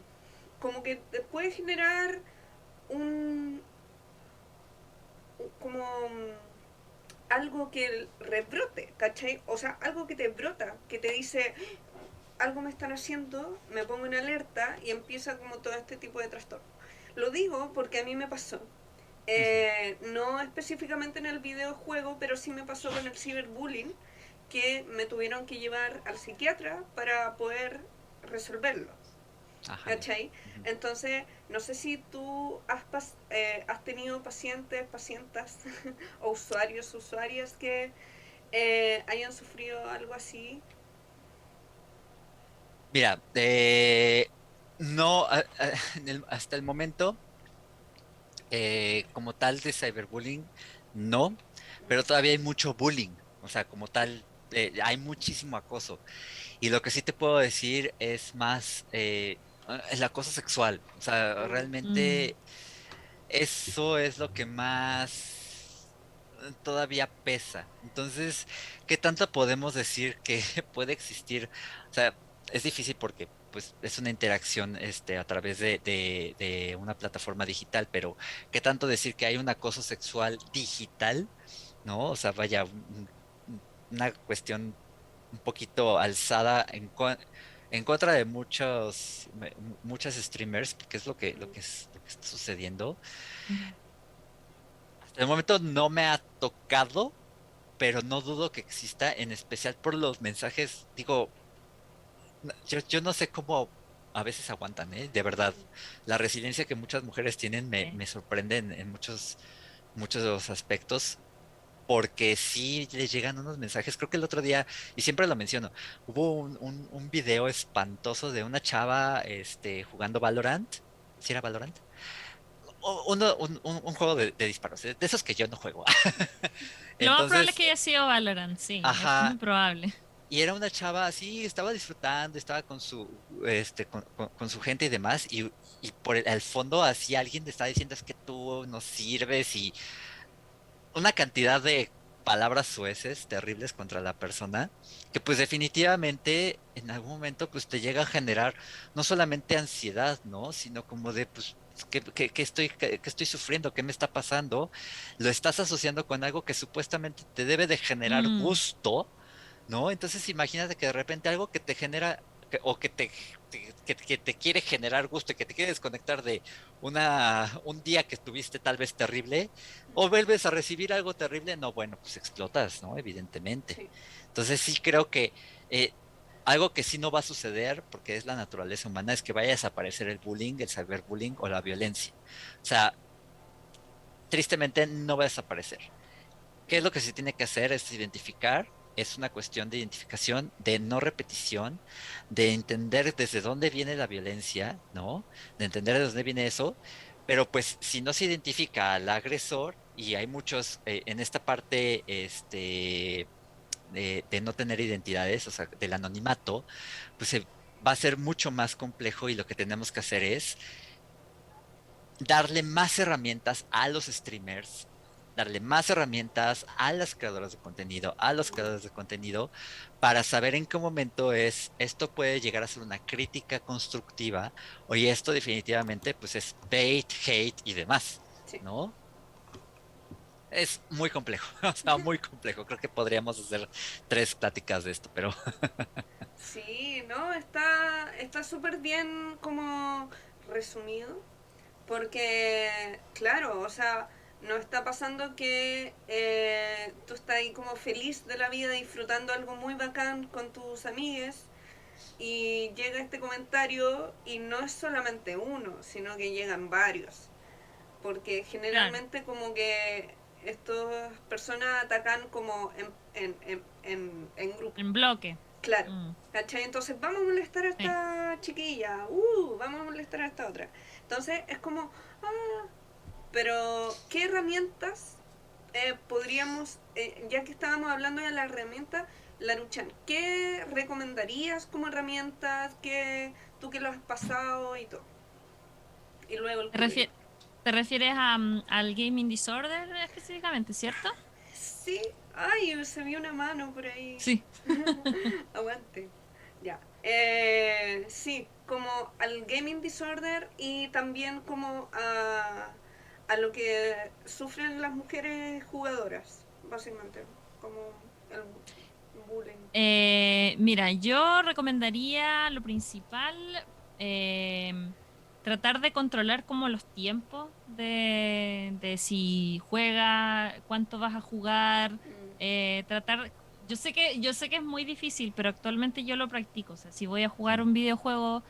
como que te puede generar un como algo que rebrote, ¿cachai? O sea, algo que te brota, que te dice, algo me están haciendo, me pongo en alerta y empieza como todo este tipo de trastorno. Lo digo porque a mí me pasó. Ujú. No específicamente en el videojuego, pero sí me pasó con el ciberbullying, que me tuvieron que llevar al psiquiatra para poder resolverlo. Ajá. ¿Cachai? Ujú. Entonces, no sé si tú has tenido pacientes, pacientas o usuarios, usuarias que hayan sufrido algo así. Mira, no, hasta el momento, como tal de cyberbullying, no, pero todavía hay mucho bullying, o sea, como tal, hay muchísimo acoso. Y lo que sí te puedo decir es más el acoso sexual, o sea, Mm, realmente eso es lo que más todavía pesa. Entonces, ¿qué tanto podemos decir que puede existir? O sea, es difícil porque pues es una interacción a través de una plataforma digital, pero ¿qué tanto decir que hay un acoso sexual digital? ¿No? O sea, vaya, una cuestión un poquito alzada en contra de muchas streamers, porque es lo que está sucediendo. mm. Hasta el momento no me ha tocado, pero no dudo que exista, en especial por los mensajes. Digo, yo no sé cómo a veces aguantan, ¿eh? De verdad. La resiliencia que muchas mujeres tienen Sí. me sorprende en muchos de los aspectos, porque sí les llegan unos mensajes. Creo que el otro día, y siempre lo menciono, hubo un video espantoso de una chava jugando Valorant. ¿Sí era Valorant? Un juego de disparos, de esos que yo no juego. Lo más probable es Entonces, que haya sido Valorant, sí, es muy ajá, probable. y era una chava así, estaba disfrutando, estaba con con su gente y demás, y por el fondo así alguien le estaba diciendo es que tú no sirves y una cantidad de palabras sueces, terribles contra la persona, que pues definitivamente en algún momento pues te llega a generar no solamente ansiedad, ¿no? Sino como de pues qué estoy sufriendo, qué me está pasando, lo estás asociando con algo que supuestamente te debe de generar Mm, gusto, ¿no? Entonces imagínate que de repente algo que te genera o que te quiere generar gusto y que te quiere desconectar de un día que estuviste tal vez terrible, o vuelves a recibir algo terrible, no, bueno, pues explotas, ¿no? Evidentemente. Sí. Entonces sí creo que eh, algo que sí no va a suceder, porque es la naturaleza humana, es que vaya a desaparecer el bullying, el cyberbullying o la violencia. O sea, tristemente no va a desaparecer. ¿Qué es lo que se tiene que hacer? Es identificar, es una cuestión de identificación, de no repetición, de entender desde dónde viene la violencia, ¿no? De entender de dónde viene eso, pero pues si no se identifica al agresor, y hay muchos en esta parte, de no tener identidades, o sea, del anonimato, pues va a ser mucho más complejo y lo que tenemos que hacer es darle más herramientas a los streamers, darle más herramientas a las creadoras de contenido, a los creadores de contenido, para saber en qué momento esto puede llegar a ser una crítica constructiva, o y esto definitivamente pues es bait, hate y demás, Sí. ¿no? Es muy complejo, o sea, muy complejo. Creo que podríamos hacer 3 pláticas de esto, pero Sí, no, está súper bien como resumido, porque, claro, o sea, no está pasando que tú estás ahí como feliz de la vida, disfrutando algo muy bacán con tus amigues, y llega este comentario y no es solamente uno, sino que llegan varios, porque claro, generalmente como que estas personas atacan como en grupo. en bloque. Claro, Mm, ¿cachai? Entonces vamos a molestar a sí. esta chiquilla, vamos a molestar a esta otra. Entonces es como, ah, pero ¿qué herramientas podríamos, ya que estábamos hablando de la herramienta, Laruchan, ¿qué recomendarías como herramientas que tú que lo has pasado y todo? Y luego el ¿Te público. te refieres al gaming disorder específicamente, cierto? Sí, ay, se vio una mano por ahí. Sí. Aguante. Ya. Sí, como al gaming disorder y también como a lo que sufren las mujeres jugadoras, básicamente. Como el bullying. Mira, yo recomendaría lo principal, em, tratar de controlar como los tiempos de si juega, cuánto vas a jugar, Mm, tratar, yo sé que es muy difícil, pero actualmente yo lo practico. O sea, si voy a jugar un videojuego,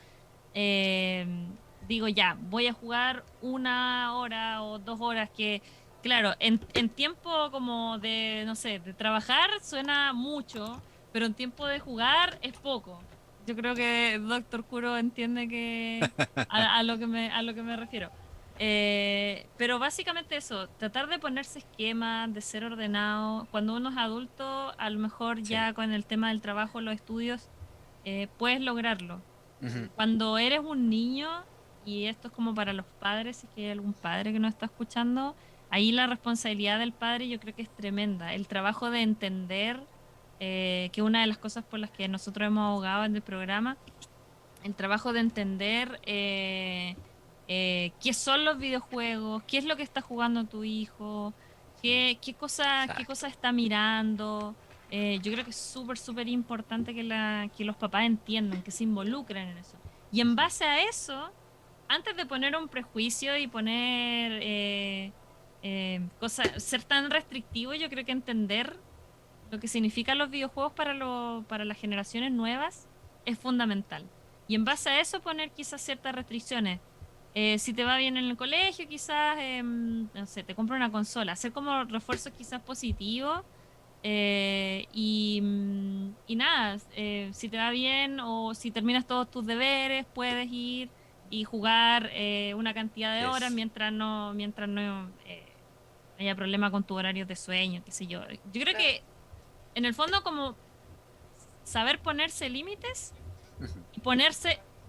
digo ya, voy a jugar 1 hora o 2 horas que, claro, en tiempo como de, no sé, de trabajar suena mucho, pero en tiempo de jugar es poco. Yo creo que Doctor Kuro entiende que a lo que me refiero. Pero básicamente eso, tratar de ponerse esquemas, de ser ordenado. Cuando uno es adulto, a lo mejor sí. ya con el tema del trabajo, los estudios, puedes lograrlo. mm, Ujú, Cuando eres un niño, y esto es como para los padres, si es que hay algún padre que nos está escuchando, ahí la responsabilidad del padre yo creo que es tremenda. El trabajo de entender, que una de las cosas por las que nosotros hemos abogado en el programa, el trabajo de entender qué son los videojuegos, qué es lo que está jugando tu hijo, qué exacto. cosa está mirando. Yo creo que es súper, súper importante que, que los papás entiendan, que se involucren en eso. Y en Ujú, base a eso, antes de poner un prejuicio y poner cosas, ser tan restrictivo, yo creo que entender lo que significan los videojuegos para, para las generaciones nuevas es fundamental. Y en base a eso poner quizás ciertas restricciones. Si te va bien en el colegio, quizás, no sé, te compra una consola. Hacer como refuerzos quizás positivos. Y nada, si te va bien o si terminas todos tus deberes, puedes ir y jugar una cantidad de horas es, mientras no haya problema con tu horario de sueño, qué sé yo. Yo creo claro. que en el fondo como saber ponerse límites ujú,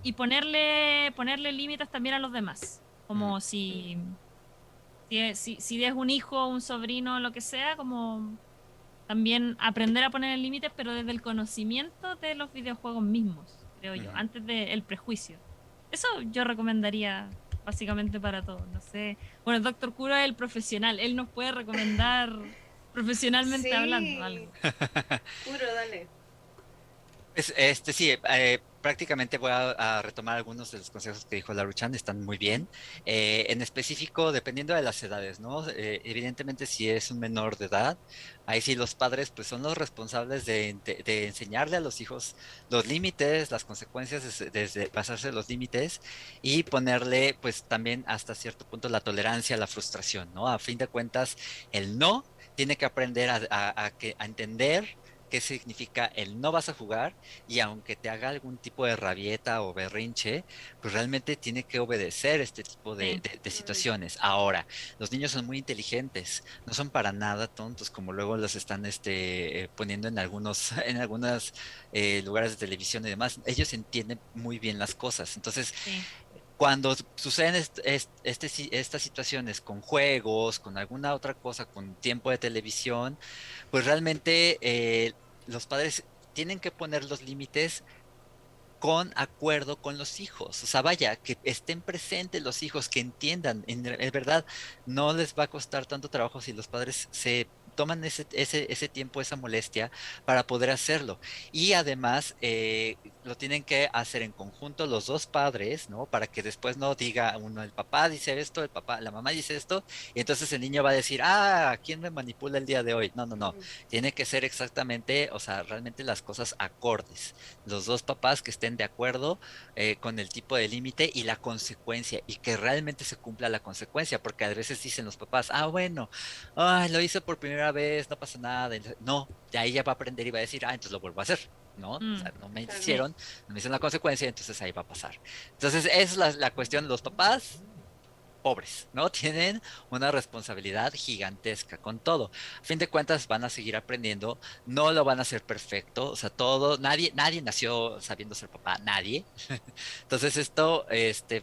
y ponerle límites también a los demás. ujú, Como si es un hijo, un sobrino, lo que sea, como también aprender a poner límites, pero desde el conocimiento de los videojuegos mismos, creo yo, Ujú. antes del prejuicio. Eso yo recomendaría básicamente para todos. No sé. Bueno, el Doctor Kuro es el profesional. Él nos puede recomendar profesionalmente hablando Sí, algo. Kuro, dale. Pues, sí, prácticamente voy a retomar algunos de los consejos que dijo Laruchan, están muy bien. En específico, dependiendo de las edades, ¿no? Evidentemente, si es un menor de edad, ahí sí los padres pues son los responsables de enseñarle a los hijos los límites, las consecuencias desde pasarse los límites y ponerle pues también hasta cierto punto la tolerancia a la frustración, ¿no? A fin de cuentas, el no tiene que aprender a entender qué significa el no vas a jugar y aunque te haga algún tipo de rabieta o berrinche, pues realmente tiene que obedecer este tipo Sí. de Mm, situaciones. Ahora, los niños son muy inteligentes, no son para nada tontos como luego los están poniendo en algunos, en algunos lugares de televisión y demás. Ellos entienden muy bien las cosas. Entonces, Sí. cuando suceden estas situaciones con juegos, con alguna otra cosa, con tiempo de televisión, pues realmente los padres tienen que poner los límites con acuerdo con los hijos. O sea, vaya, que estén presentes los hijos, que entiendan. En verdad, no les va a costar tanto trabajo si los padres se toman ese tiempo, esa molestia para poder hacerlo. Y además, lo tienen que hacer en conjunto los dos padres, ¿no? Para que después no diga uno, el papá dice esto, el papá, la mamá dice esto, y entonces el niño va a decir, ah, ¿quién me manipula el día de hoy? No, no, no. mm. Tiene que ser exactamente, o sea, realmente las cosas acordes los dos papás que estén de acuerdo con el tipo de límite y la consecuencia y que realmente se cumpla la consecuencia, porque a veces dicen los papás, ah, bueno, ay, lo hice por primera vez, no pasa nada. No, de ahí ya va a aprender y va a decir, ah, entonces lo vuelvo a hacer. ¿No? O Mm, sea, no me Claro. sí. hicieron, no me hicieron la consecuencia, entonces ahí va a pasar. Entonces, esa es la cuestión de los papás pobres, ¿no? Tienen una responsabilidad gigantesca con todo. A fin de cuentas van a seguir aprendiendo, no lo van a hacer perfecto, o sea, todo, nadie nació sabiendo ser papá, nadie. Entonces esto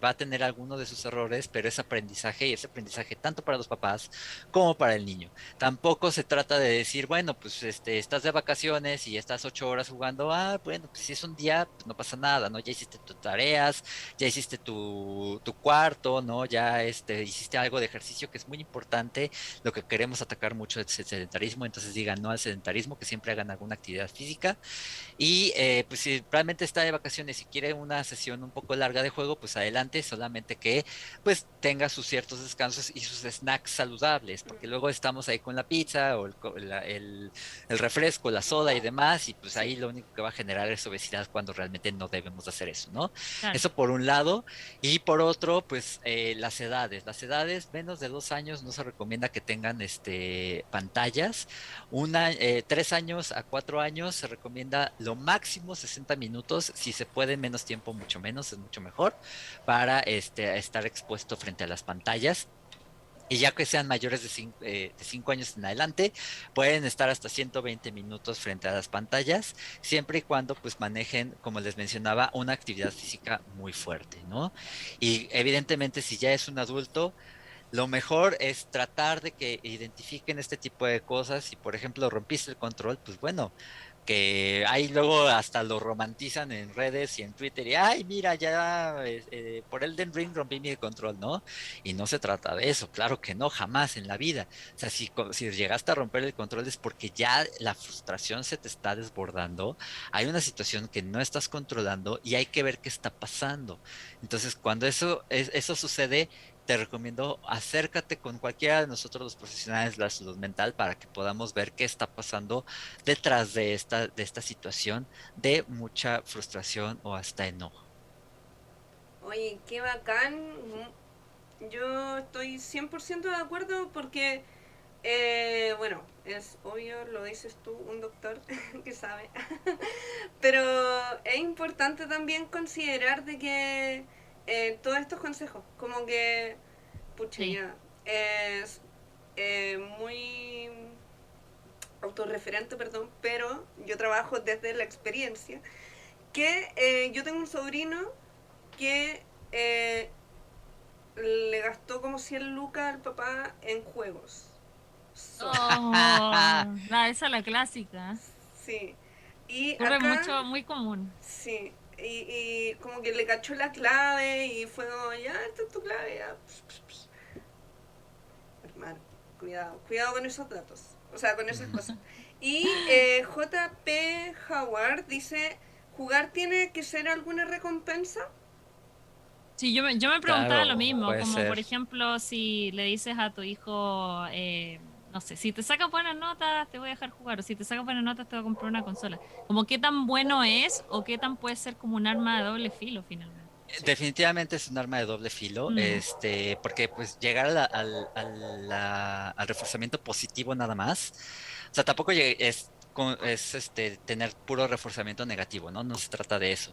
va a tener alguno de sus errores, pero es aprendizaje y es aprendizaje tanto para los papás como para el niño. Tampoco se trata de decir, bueno, pues estás de vacaciones y estás 8 horas jugando, ah, bueno, pues si es un día, pues no pasa nada, ¿no? Ya hiciste tus tareas, ya hiciste tu cuarto, ¿no? Ya hiciste algo de ejercicio que es muy importante. Lo que queremos atacar mucho es el sedentarismo, entonces digan no al sedentarismo, que siempre hagan alguna actividad física. Y pues si realmente está de vacaciones y quiere una sesión un poco larga de juego, pues adelante, solamente que pues tenga sus ciertos descansos y sus snacks saludables, porque Mm. luego estamos ahí con la pizza o el refresco, la soda y demás, y pues Sí. ahí lo único que va a generar es obesidad cuando realmente no debemos hacer eso, ¿no? Claro. Eso por un lado, y por otro, pues las edades menos de 2 años no se recomienda que tengan pantallas 3 años a 4 años se recomienda lo máximo 60 minutos, si se puede menos tiempo, mucho menos, es mucho mejor, para estar expuesto frente a las pantallas. Y ya que sean mayores de 5 años en adelante, pueden estar hasta 120 minutos frente a las pantallas, siempre y cuando pues manejen, como les mencionaba, una actividad física muy fuerte, ¿no? Y evidentemente si ya es un adulto, lo mejor es tratar de que identifiquen este tipo de cosas. Si, por ejemplo, rompiste el control, pues bueno, que ahí luego hasta lo romantizan en redes y en Twitter y, ay, mira, ya por Elden Ring rompí mi control, ¿no? Y no se trata de eso, claro que no, jamás en la vida. O sea, si llegaste a romper el control es porque ya la frustración se te está desbordando, hay una situación que no estás controlando y hay que ver qué está pasando. Entonces, cuando eso sucede, te recomiendo acércate con cualquiera de nosotros los profesionales de la salud mental para que podamos ver qué está pasando detrás de esta situación de mucha frustración o hasta enojo. Oye, qué bacán. Yo estoy 100% de acuerdo porque, bueno, es obvio, lo dices tú, un doctor que sabe. Pero es importante también considerar de que todos estos consejos, como que, pucha, Sí. ya, es muy autorreferente, perdón, pero yo trabajo desde la experiencia, que yo tengo un sobrino que le gastó como 100 lucas al papá en juegos. So, Esa es la clásica. sí. Y Ocurre acá, mucho, muy común. sí. Y como que le cachó la clave y fue como, ya, esta es tu clave, ya. Hermano, cuidado, cuidado con esos datos. O sea, con esas cosas. Y JP Howard dice, ¿jugar tiene que ser alguna recompensa? Sí, yo me preguntaba lo Claro, mismo, puede como ser. por ejemplo, si le dices a tu hijo, no sé, si te sacas buenas notas, te voy a dejar jugar, o si te sacas buenas notas, te voy a comprar una consola. Como qué tan bueno es o qué tan puede ser como un arma de doble filo finalmente. Sí. Definitivamente es un arma de doble filo, Mm, porque pues llegar al reforzamiento positivo nada más, o sea, tampoco es tener puro reforzamiento negativo, ¿no? No se trata de eso.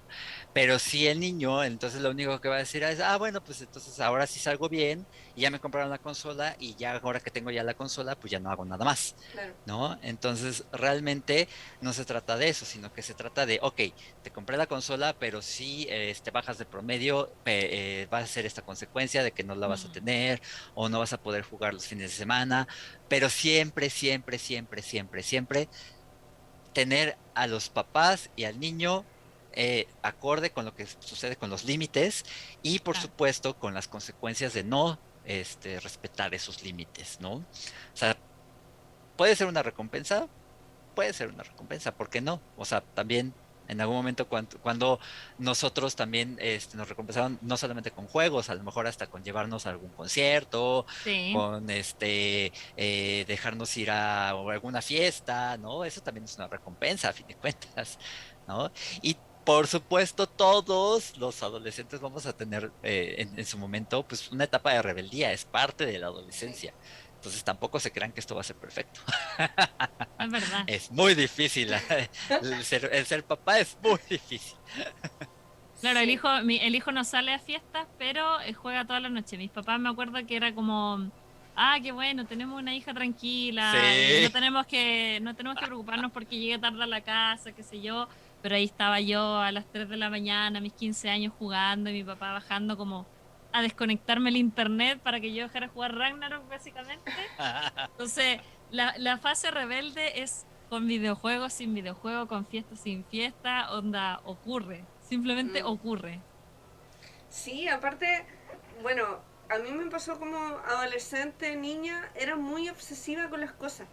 Pero si el niño, entonces lo único que va a decir es, ah, bueno, pues entonces ahora sí salgo bien y ya me compraron la consola y ya ahora que tengo ya la consola, pues ya no hago nada más, Claro. ¿no? Entonces, realmente no se trata de eso, sino que se trata de, ok, te compré la consola, pero si bajas de promedio, va a ser esta consecuencia de que no la vas a mm, tener o no vas a poder jugar los fines de semana, pero siempre, siempre, siempre, siempre, siempre tener a los papás y al niño acorde con lo que sucede con los límites y por claro. supuesto con las consecuencias de no respetar esos límites, ¿no? O sea, puede ser una recompensa, puede ser una recompensa, ¿por qué no? O sea, también en algún momento cuando nosotros también nos recompensaron no solamente con juegos, a lo mejor hasta con llevarnos a algún concierto, Sí, con dejarnos ir a alguna fiesta, ¿no? Eso también es una recompensa, a fin de cuentas, ¿no? Y por supuesto, todos los adolescentes vamos a tener en su momento, pues una etapa de rebeldía, es parte de la Sí. adolescencia. Entonces tampoco se crean que esto va a ser perfecto. es verdad. Es muy difícil. El ser papá es muy difícil. Claro, el Sí. hijo, el hijo no sale a fiestas, pero juega toda la noche. Mis papás me acuerdo que era como, ah, qué bueno, tenemos una hija tranquila, Sí. no tenemos que preocuparnos porque llegue tarde a la casa, qué sé yo. Pero ahí estaba yo a las 3 de la mañana, a mis 15 años jugando, y mi papá bajando como a desconectarme el internet para que yo dejara de jugar Ragnarok, básicamente. Entonces, la fase rebelde es con videojuegos, sin videojuego, con fiesta, sin fiesta, onda, ocurre, simplemente Mm. ocurre. Sí, aparte, bueno, a mí me pasó como adolescente, niña, era muy obsesiva con las cosas.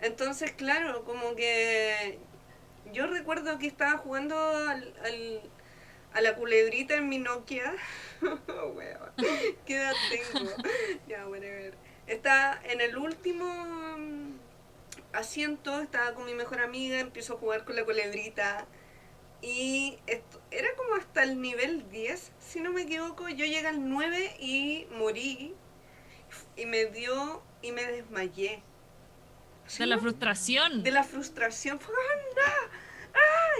Entonces, claro, como que yo recuerdo que estaba jugando a la culebrita en mi Nokia. Wea, ¿qué edad tengo? Ya, whatever. Estaba en el último asiento, estaba con mi mejor amiga, empiezo a jugar con la culebrita. Y esto, era como hasta el nivel 10 si no me equivoco. Yo llegué al 9 y morí. Y me dio y me desmayé. Así De la como de frustración. la frustración. Fue, ¡anda!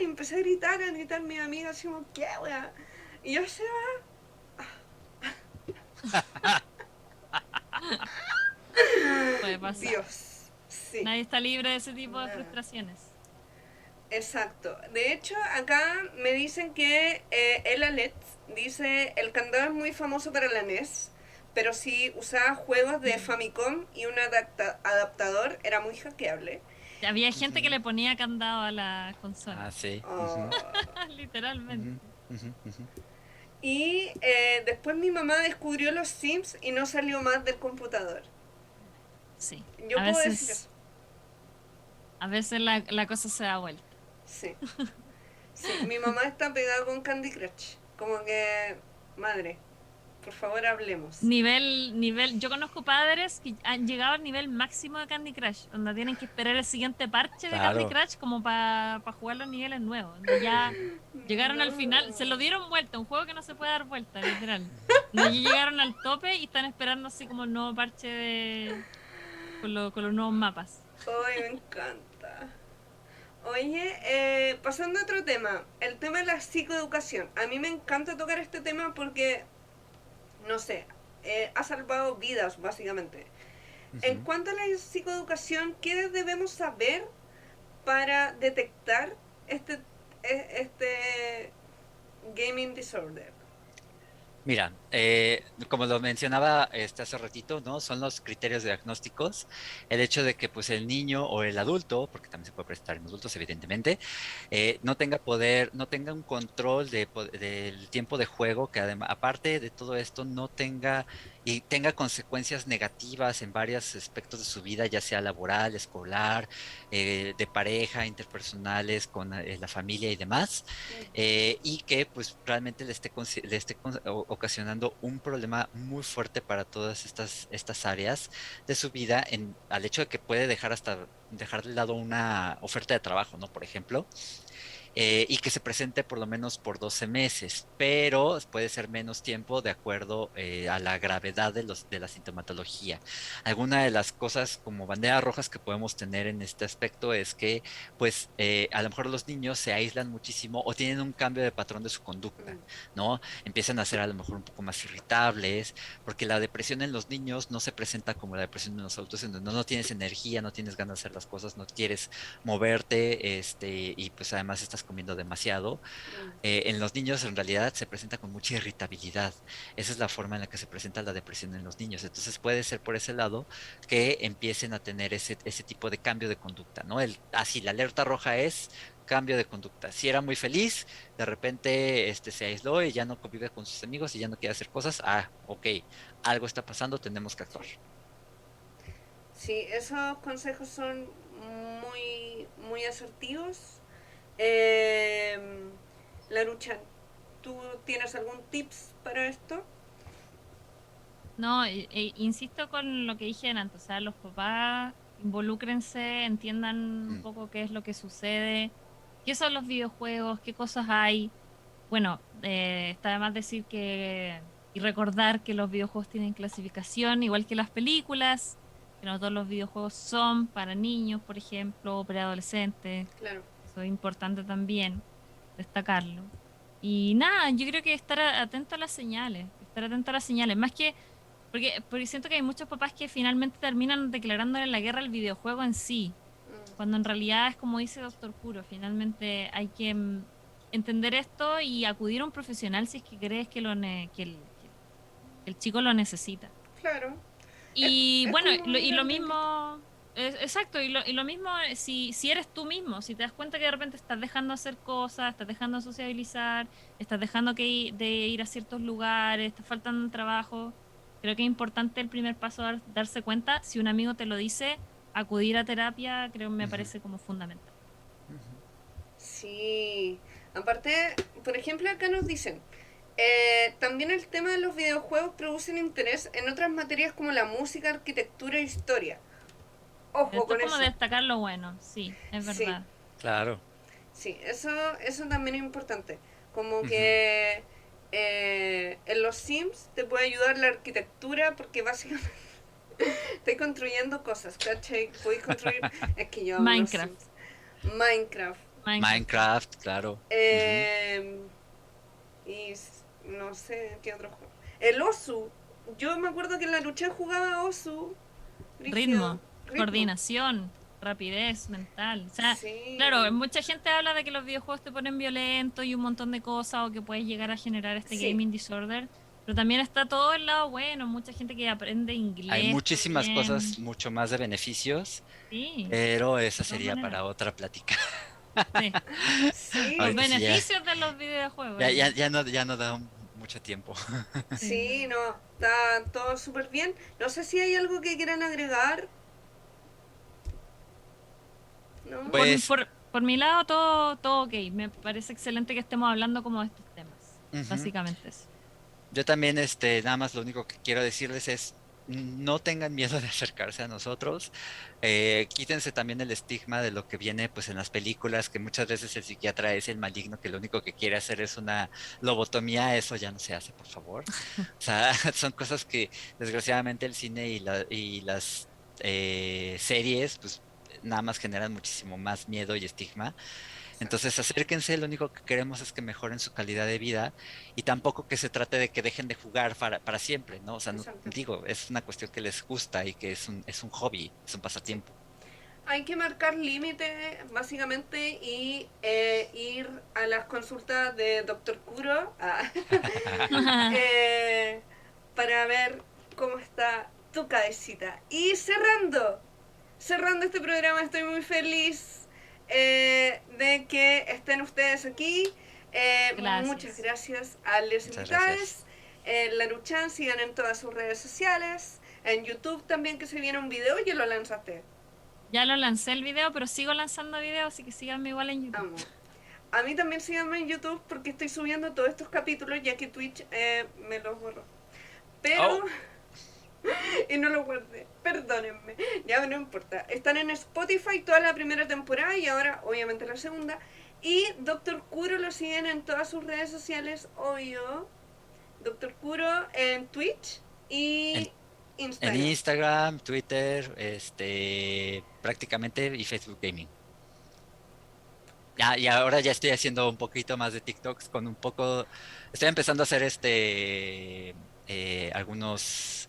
Y empecé a gritar a mi amiga así como, ¿qué wea? Y yo se va. Puede pasar. Dios. Sí. Nadie está libre de ese tipo de Nada. frustraciones. Exacto. De hecho, acá me dicen que el Alet dice el candado es muy famoso para la NES, pero si usaba juegos de Mm. Famicom y un adaptador era muy hackeable. Había gente que Ujú. le ponía candado a la consola. Ah, sí. Ujú, Oh. ujú, Literalmente. ujú, ujú. Y después mi mamá descubrió los Sims y no salió más del computador. Sí. Yo A puedo decir eso. veces, a veces la cosa se da vuelta. Sí. Sí, mi mamá está pegada con Candy Crush. Como que, madre, por favor hablemos. Yo conozco padres que han llegado al nivel máximo de Candy Crush, donde tienen que esperar el siguiente parche de Candy Claro. Crush como para jugar los niveles nuevos, donde ya llegaron al final, se lo No. dieron vuelta, un juego que no se puede dar vuelta, literal. Donde ya llegaron al tope y están esperando así como el nuevo parche con los nuevos mapas. Ay, me encanta. Oye, pasando a otro tema, el tema de la psicoeducación. A mí me encanta tocar este tema porque, no sé, ha salvado vidas, básicamente. En Ujú. cuanto a la psicoeducación, ¿qué debemos saber para detectar este gaming disorder? Mira, como lo mencionaba hace ratito, ¿no? Son los criterios diagnósticos. El hecho de que pues el niño o el adulto, porque también se puede prestar en adultos, evidentemente, no tenga poder, no tenga un control del tiempo de juego, que además, aparte de todo esto, no tenga y tenga consecuencias negativas en varios aspectos de su vida, ya sea laboral, escolar, de pareja, interpersonales, con la familia y demás, Mm, y que pues realmente ocasionando un problema muy fuerte para todas estas áreas de su vida, al hecho de que puede dejar de lado una oferta de trabajo, ¿no? Por ejemplo, y que se presente por lo menos por 12 meses, pero puede ser menos tiempo de acuerdo a la gravedad de la sintomatología. Alguna de las cosas como banderas rojas que podemos tener en este aspecto es que, pues, a lo mejor los niños se aíslan muchísimo o tienen un cambio de patrón de su conducta, mm, ¿no? Empiezan a ser a lo mejor un poco más irritables, porque la depresión en los niños no se presenta como la depresión en los adultos, en donde no tienes energía, no tienes ganas de hacer las cosas, no quieres moverte, y pues además estás comiendo demasiado. mm. En los niños en realidad se presenta con mucha irritabilidad. Esa es la forma en la que se presenta la depresión en los niños. Entonces puede ser por ese lado que empiecen a tener ese tipo de cambio de conducta, ¿no? Así, la alerta roja es cambio de conducta. Si era muy feliz, de repente se aisló y ya no convive con sus amigos y ya no quiere hacer cosas, ok, algo está pasando, tenemos que actuar. Sí. Sí, esos consejos son muy, muy asertivos. Eh, Laruchan, ¿tú tienes algún tips para esto? No, insisto con lo que dije antes, o sea, los papás involúcrense, entiendan un Mm, poco qué es lo que sucede, qué son los videojuegos, qué cosas hay. Bueno, está de más decir que y recordar que los videojuegos tienen clasificación, igual que las películas, que no todos los videojuegos son para niños, por ejemplo, o preadolescentes. Claro. Eso es importante también destacarlo. Y nada, yo creo que estar atento a las señales, estar atento a las señales, más que porque siento que hay muchos papás que finalmente terminan declarándole la guerra al videojuego en sí, Mm, cuando en realidad es como dice Doctor Kuro, finalmente hay que entender esto y acudir a un profesional si es que crees que, que el chico lo necesita. claro. Es, Y es bueno, como y ir lo al dentista. mismo, exacto, y lo mismo si eres tú mismo, si te das cuenta que de repente estás dejando hacer cosas, estás dejando de sociabilizar, estás dejando de ir a ciertos lugares, estás faltando en trabajo, creo que es importante el primer paso darse cuenta, si un amigo te lo dice, acudir a terapia, creo que me ujú, parece como fundamental. ujú. Sí. Aparte, por ejemplo, acá nos dicen, también el tema de los videojuegos producen interés en otras materias como la música, arquitectura e historia. Ojo Esto es con como eso. destacar lo bueno, sí, es Sí, verdad. Claro. sí, eso también es importante. Como Ujú. que en los Sims te puede ayudar la arquitectura porque básicamente estoy construyendo cosas, ¿cachai? Podéis construir... Es que yo amo los Minecraft, Sims. Minecraft. Minecraft, sí. Minecraft, claro. Ujú. Eh, no sé qué otro juego. El Osu. Yo me acuerdo que en la lucha jugaba Osu. Rígido. Ritmo, Ritmo. coordinación, rapidez mental. O sea, claro, Sí. mucha gente habla de que los videojuegos te ponen violento y un montón de cosas o que puedes llegar a generar este Sí. gaming disorder, pero también está todo el lado bueno, mucha gente que aprende Hay inglés muchísimas cosas también. mucho más de beneficios, Sí, pero de esa todas sería maneras. para otra plática. Sí, los Ahorita Sí. sí ya, beneficios de los videojuegos, ya, ya, hermano. ya no da mucho tiempo. Sí, es Sí, verdad. no. Está todo súper bien. No sé si hay algo que quieran agregar. ¿No? Pues, Por mi lado, todo ok. Me parece excelente que estemos hablando como de estos temas. ujú. Básicamente eso. Yo también, nada más lo único que quiero decirles es, no tengan miedo de acercarse a nosotros. Quítense también el estigma de lo que viene, pues, en las películas, que muchas veces el psiquiatra es el maligno que lo único que quiere hacer es una lobotomía. Eso ya no se hace, por favor. O sea, son cosas que desgraciadamente el cine y las series, pues, nada más generan muchísimo más miedo y estigma. Exacto. Entonces, acérquense, lo único que queremos es que mejoren su calidad de vida y tampoco que se trate de que dejen de jugar para siempre, ¿no? O sea, Exacto. digo, es una cuestión que les gusta y que es un hobby, es un Sí. pasatiempo. Hay que marcar límite, básicamente, y ir a las consultas de Doctor Kuro eh, para ver cómo está tu cabecita. Y cerrando este programa, estoy muy feliz de que estén ustedes aquí. Muchas Gracias. gracias a los Muchas invitados. gracias. Laruchan, sigan en todas sus redes sociales. En YouTube también, que se viene un video y lo lanzaste. Ya lo lancé el video, pero sigo lanzando videos, así que síganme igual en YouTube. Amo. A mí también síganme en YouTube porque estoy subiendo todos estos capítulos ya que Twitch me los borró. Pero... Oh. y no lo guardé, perdónenme. Ya no importa. Están en Spotify toda la primera temporada y ahora obviamente la segunda. Y Doctor Kuro lo siguen en todas sus redes sociales, obvio. Doctor Kuro en Twitch En, y en Instagram. Instagram, Twitter, prácticamente y Facebook Gaming. Ya, y ahora ya estoy haciendo un poquito más de TikToks con un poco, estoy empezando a hacer algunos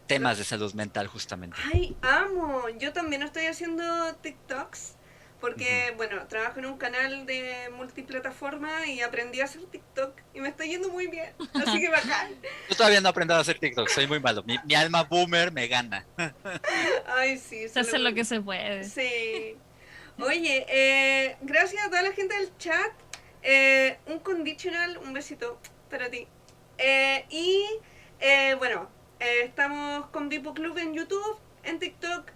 temas de salud mental justamente. Ay, amo. Yo también estoy haciendo TikToks Ujú. porque, bueno, trabajo en un canal de multiplataforma y aprendí a hacer TikTok y me está yendo muy bien. Así que bacán. Yo todavía no he aprendido a hacer TikTok, soy muy malo. Mi alma boomer me gana. Ay, sí, Se hace lo que se puede. Sí. Oye, gracias a toda la gente del chat. Un conditional, un besito para ti. Bueno, estamos con Vipo Club en YouTube, en TikTok,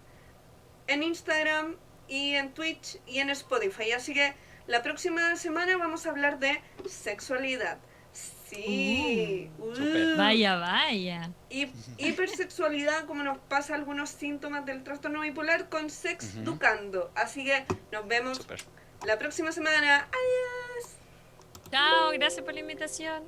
en Instagram y en Twitch y en Spotify. Así que la próxima semana vamos a hablar de sexualidad. Sí. Súper. Vaya, vaya. Y hipersexualidad, como nos pasa algunos síntomas del trastorno bipolar con Sex Ujú. Educando. Así que nos vemos Súper. la próxima semana. Adiós. Chao, gracias por la invitación.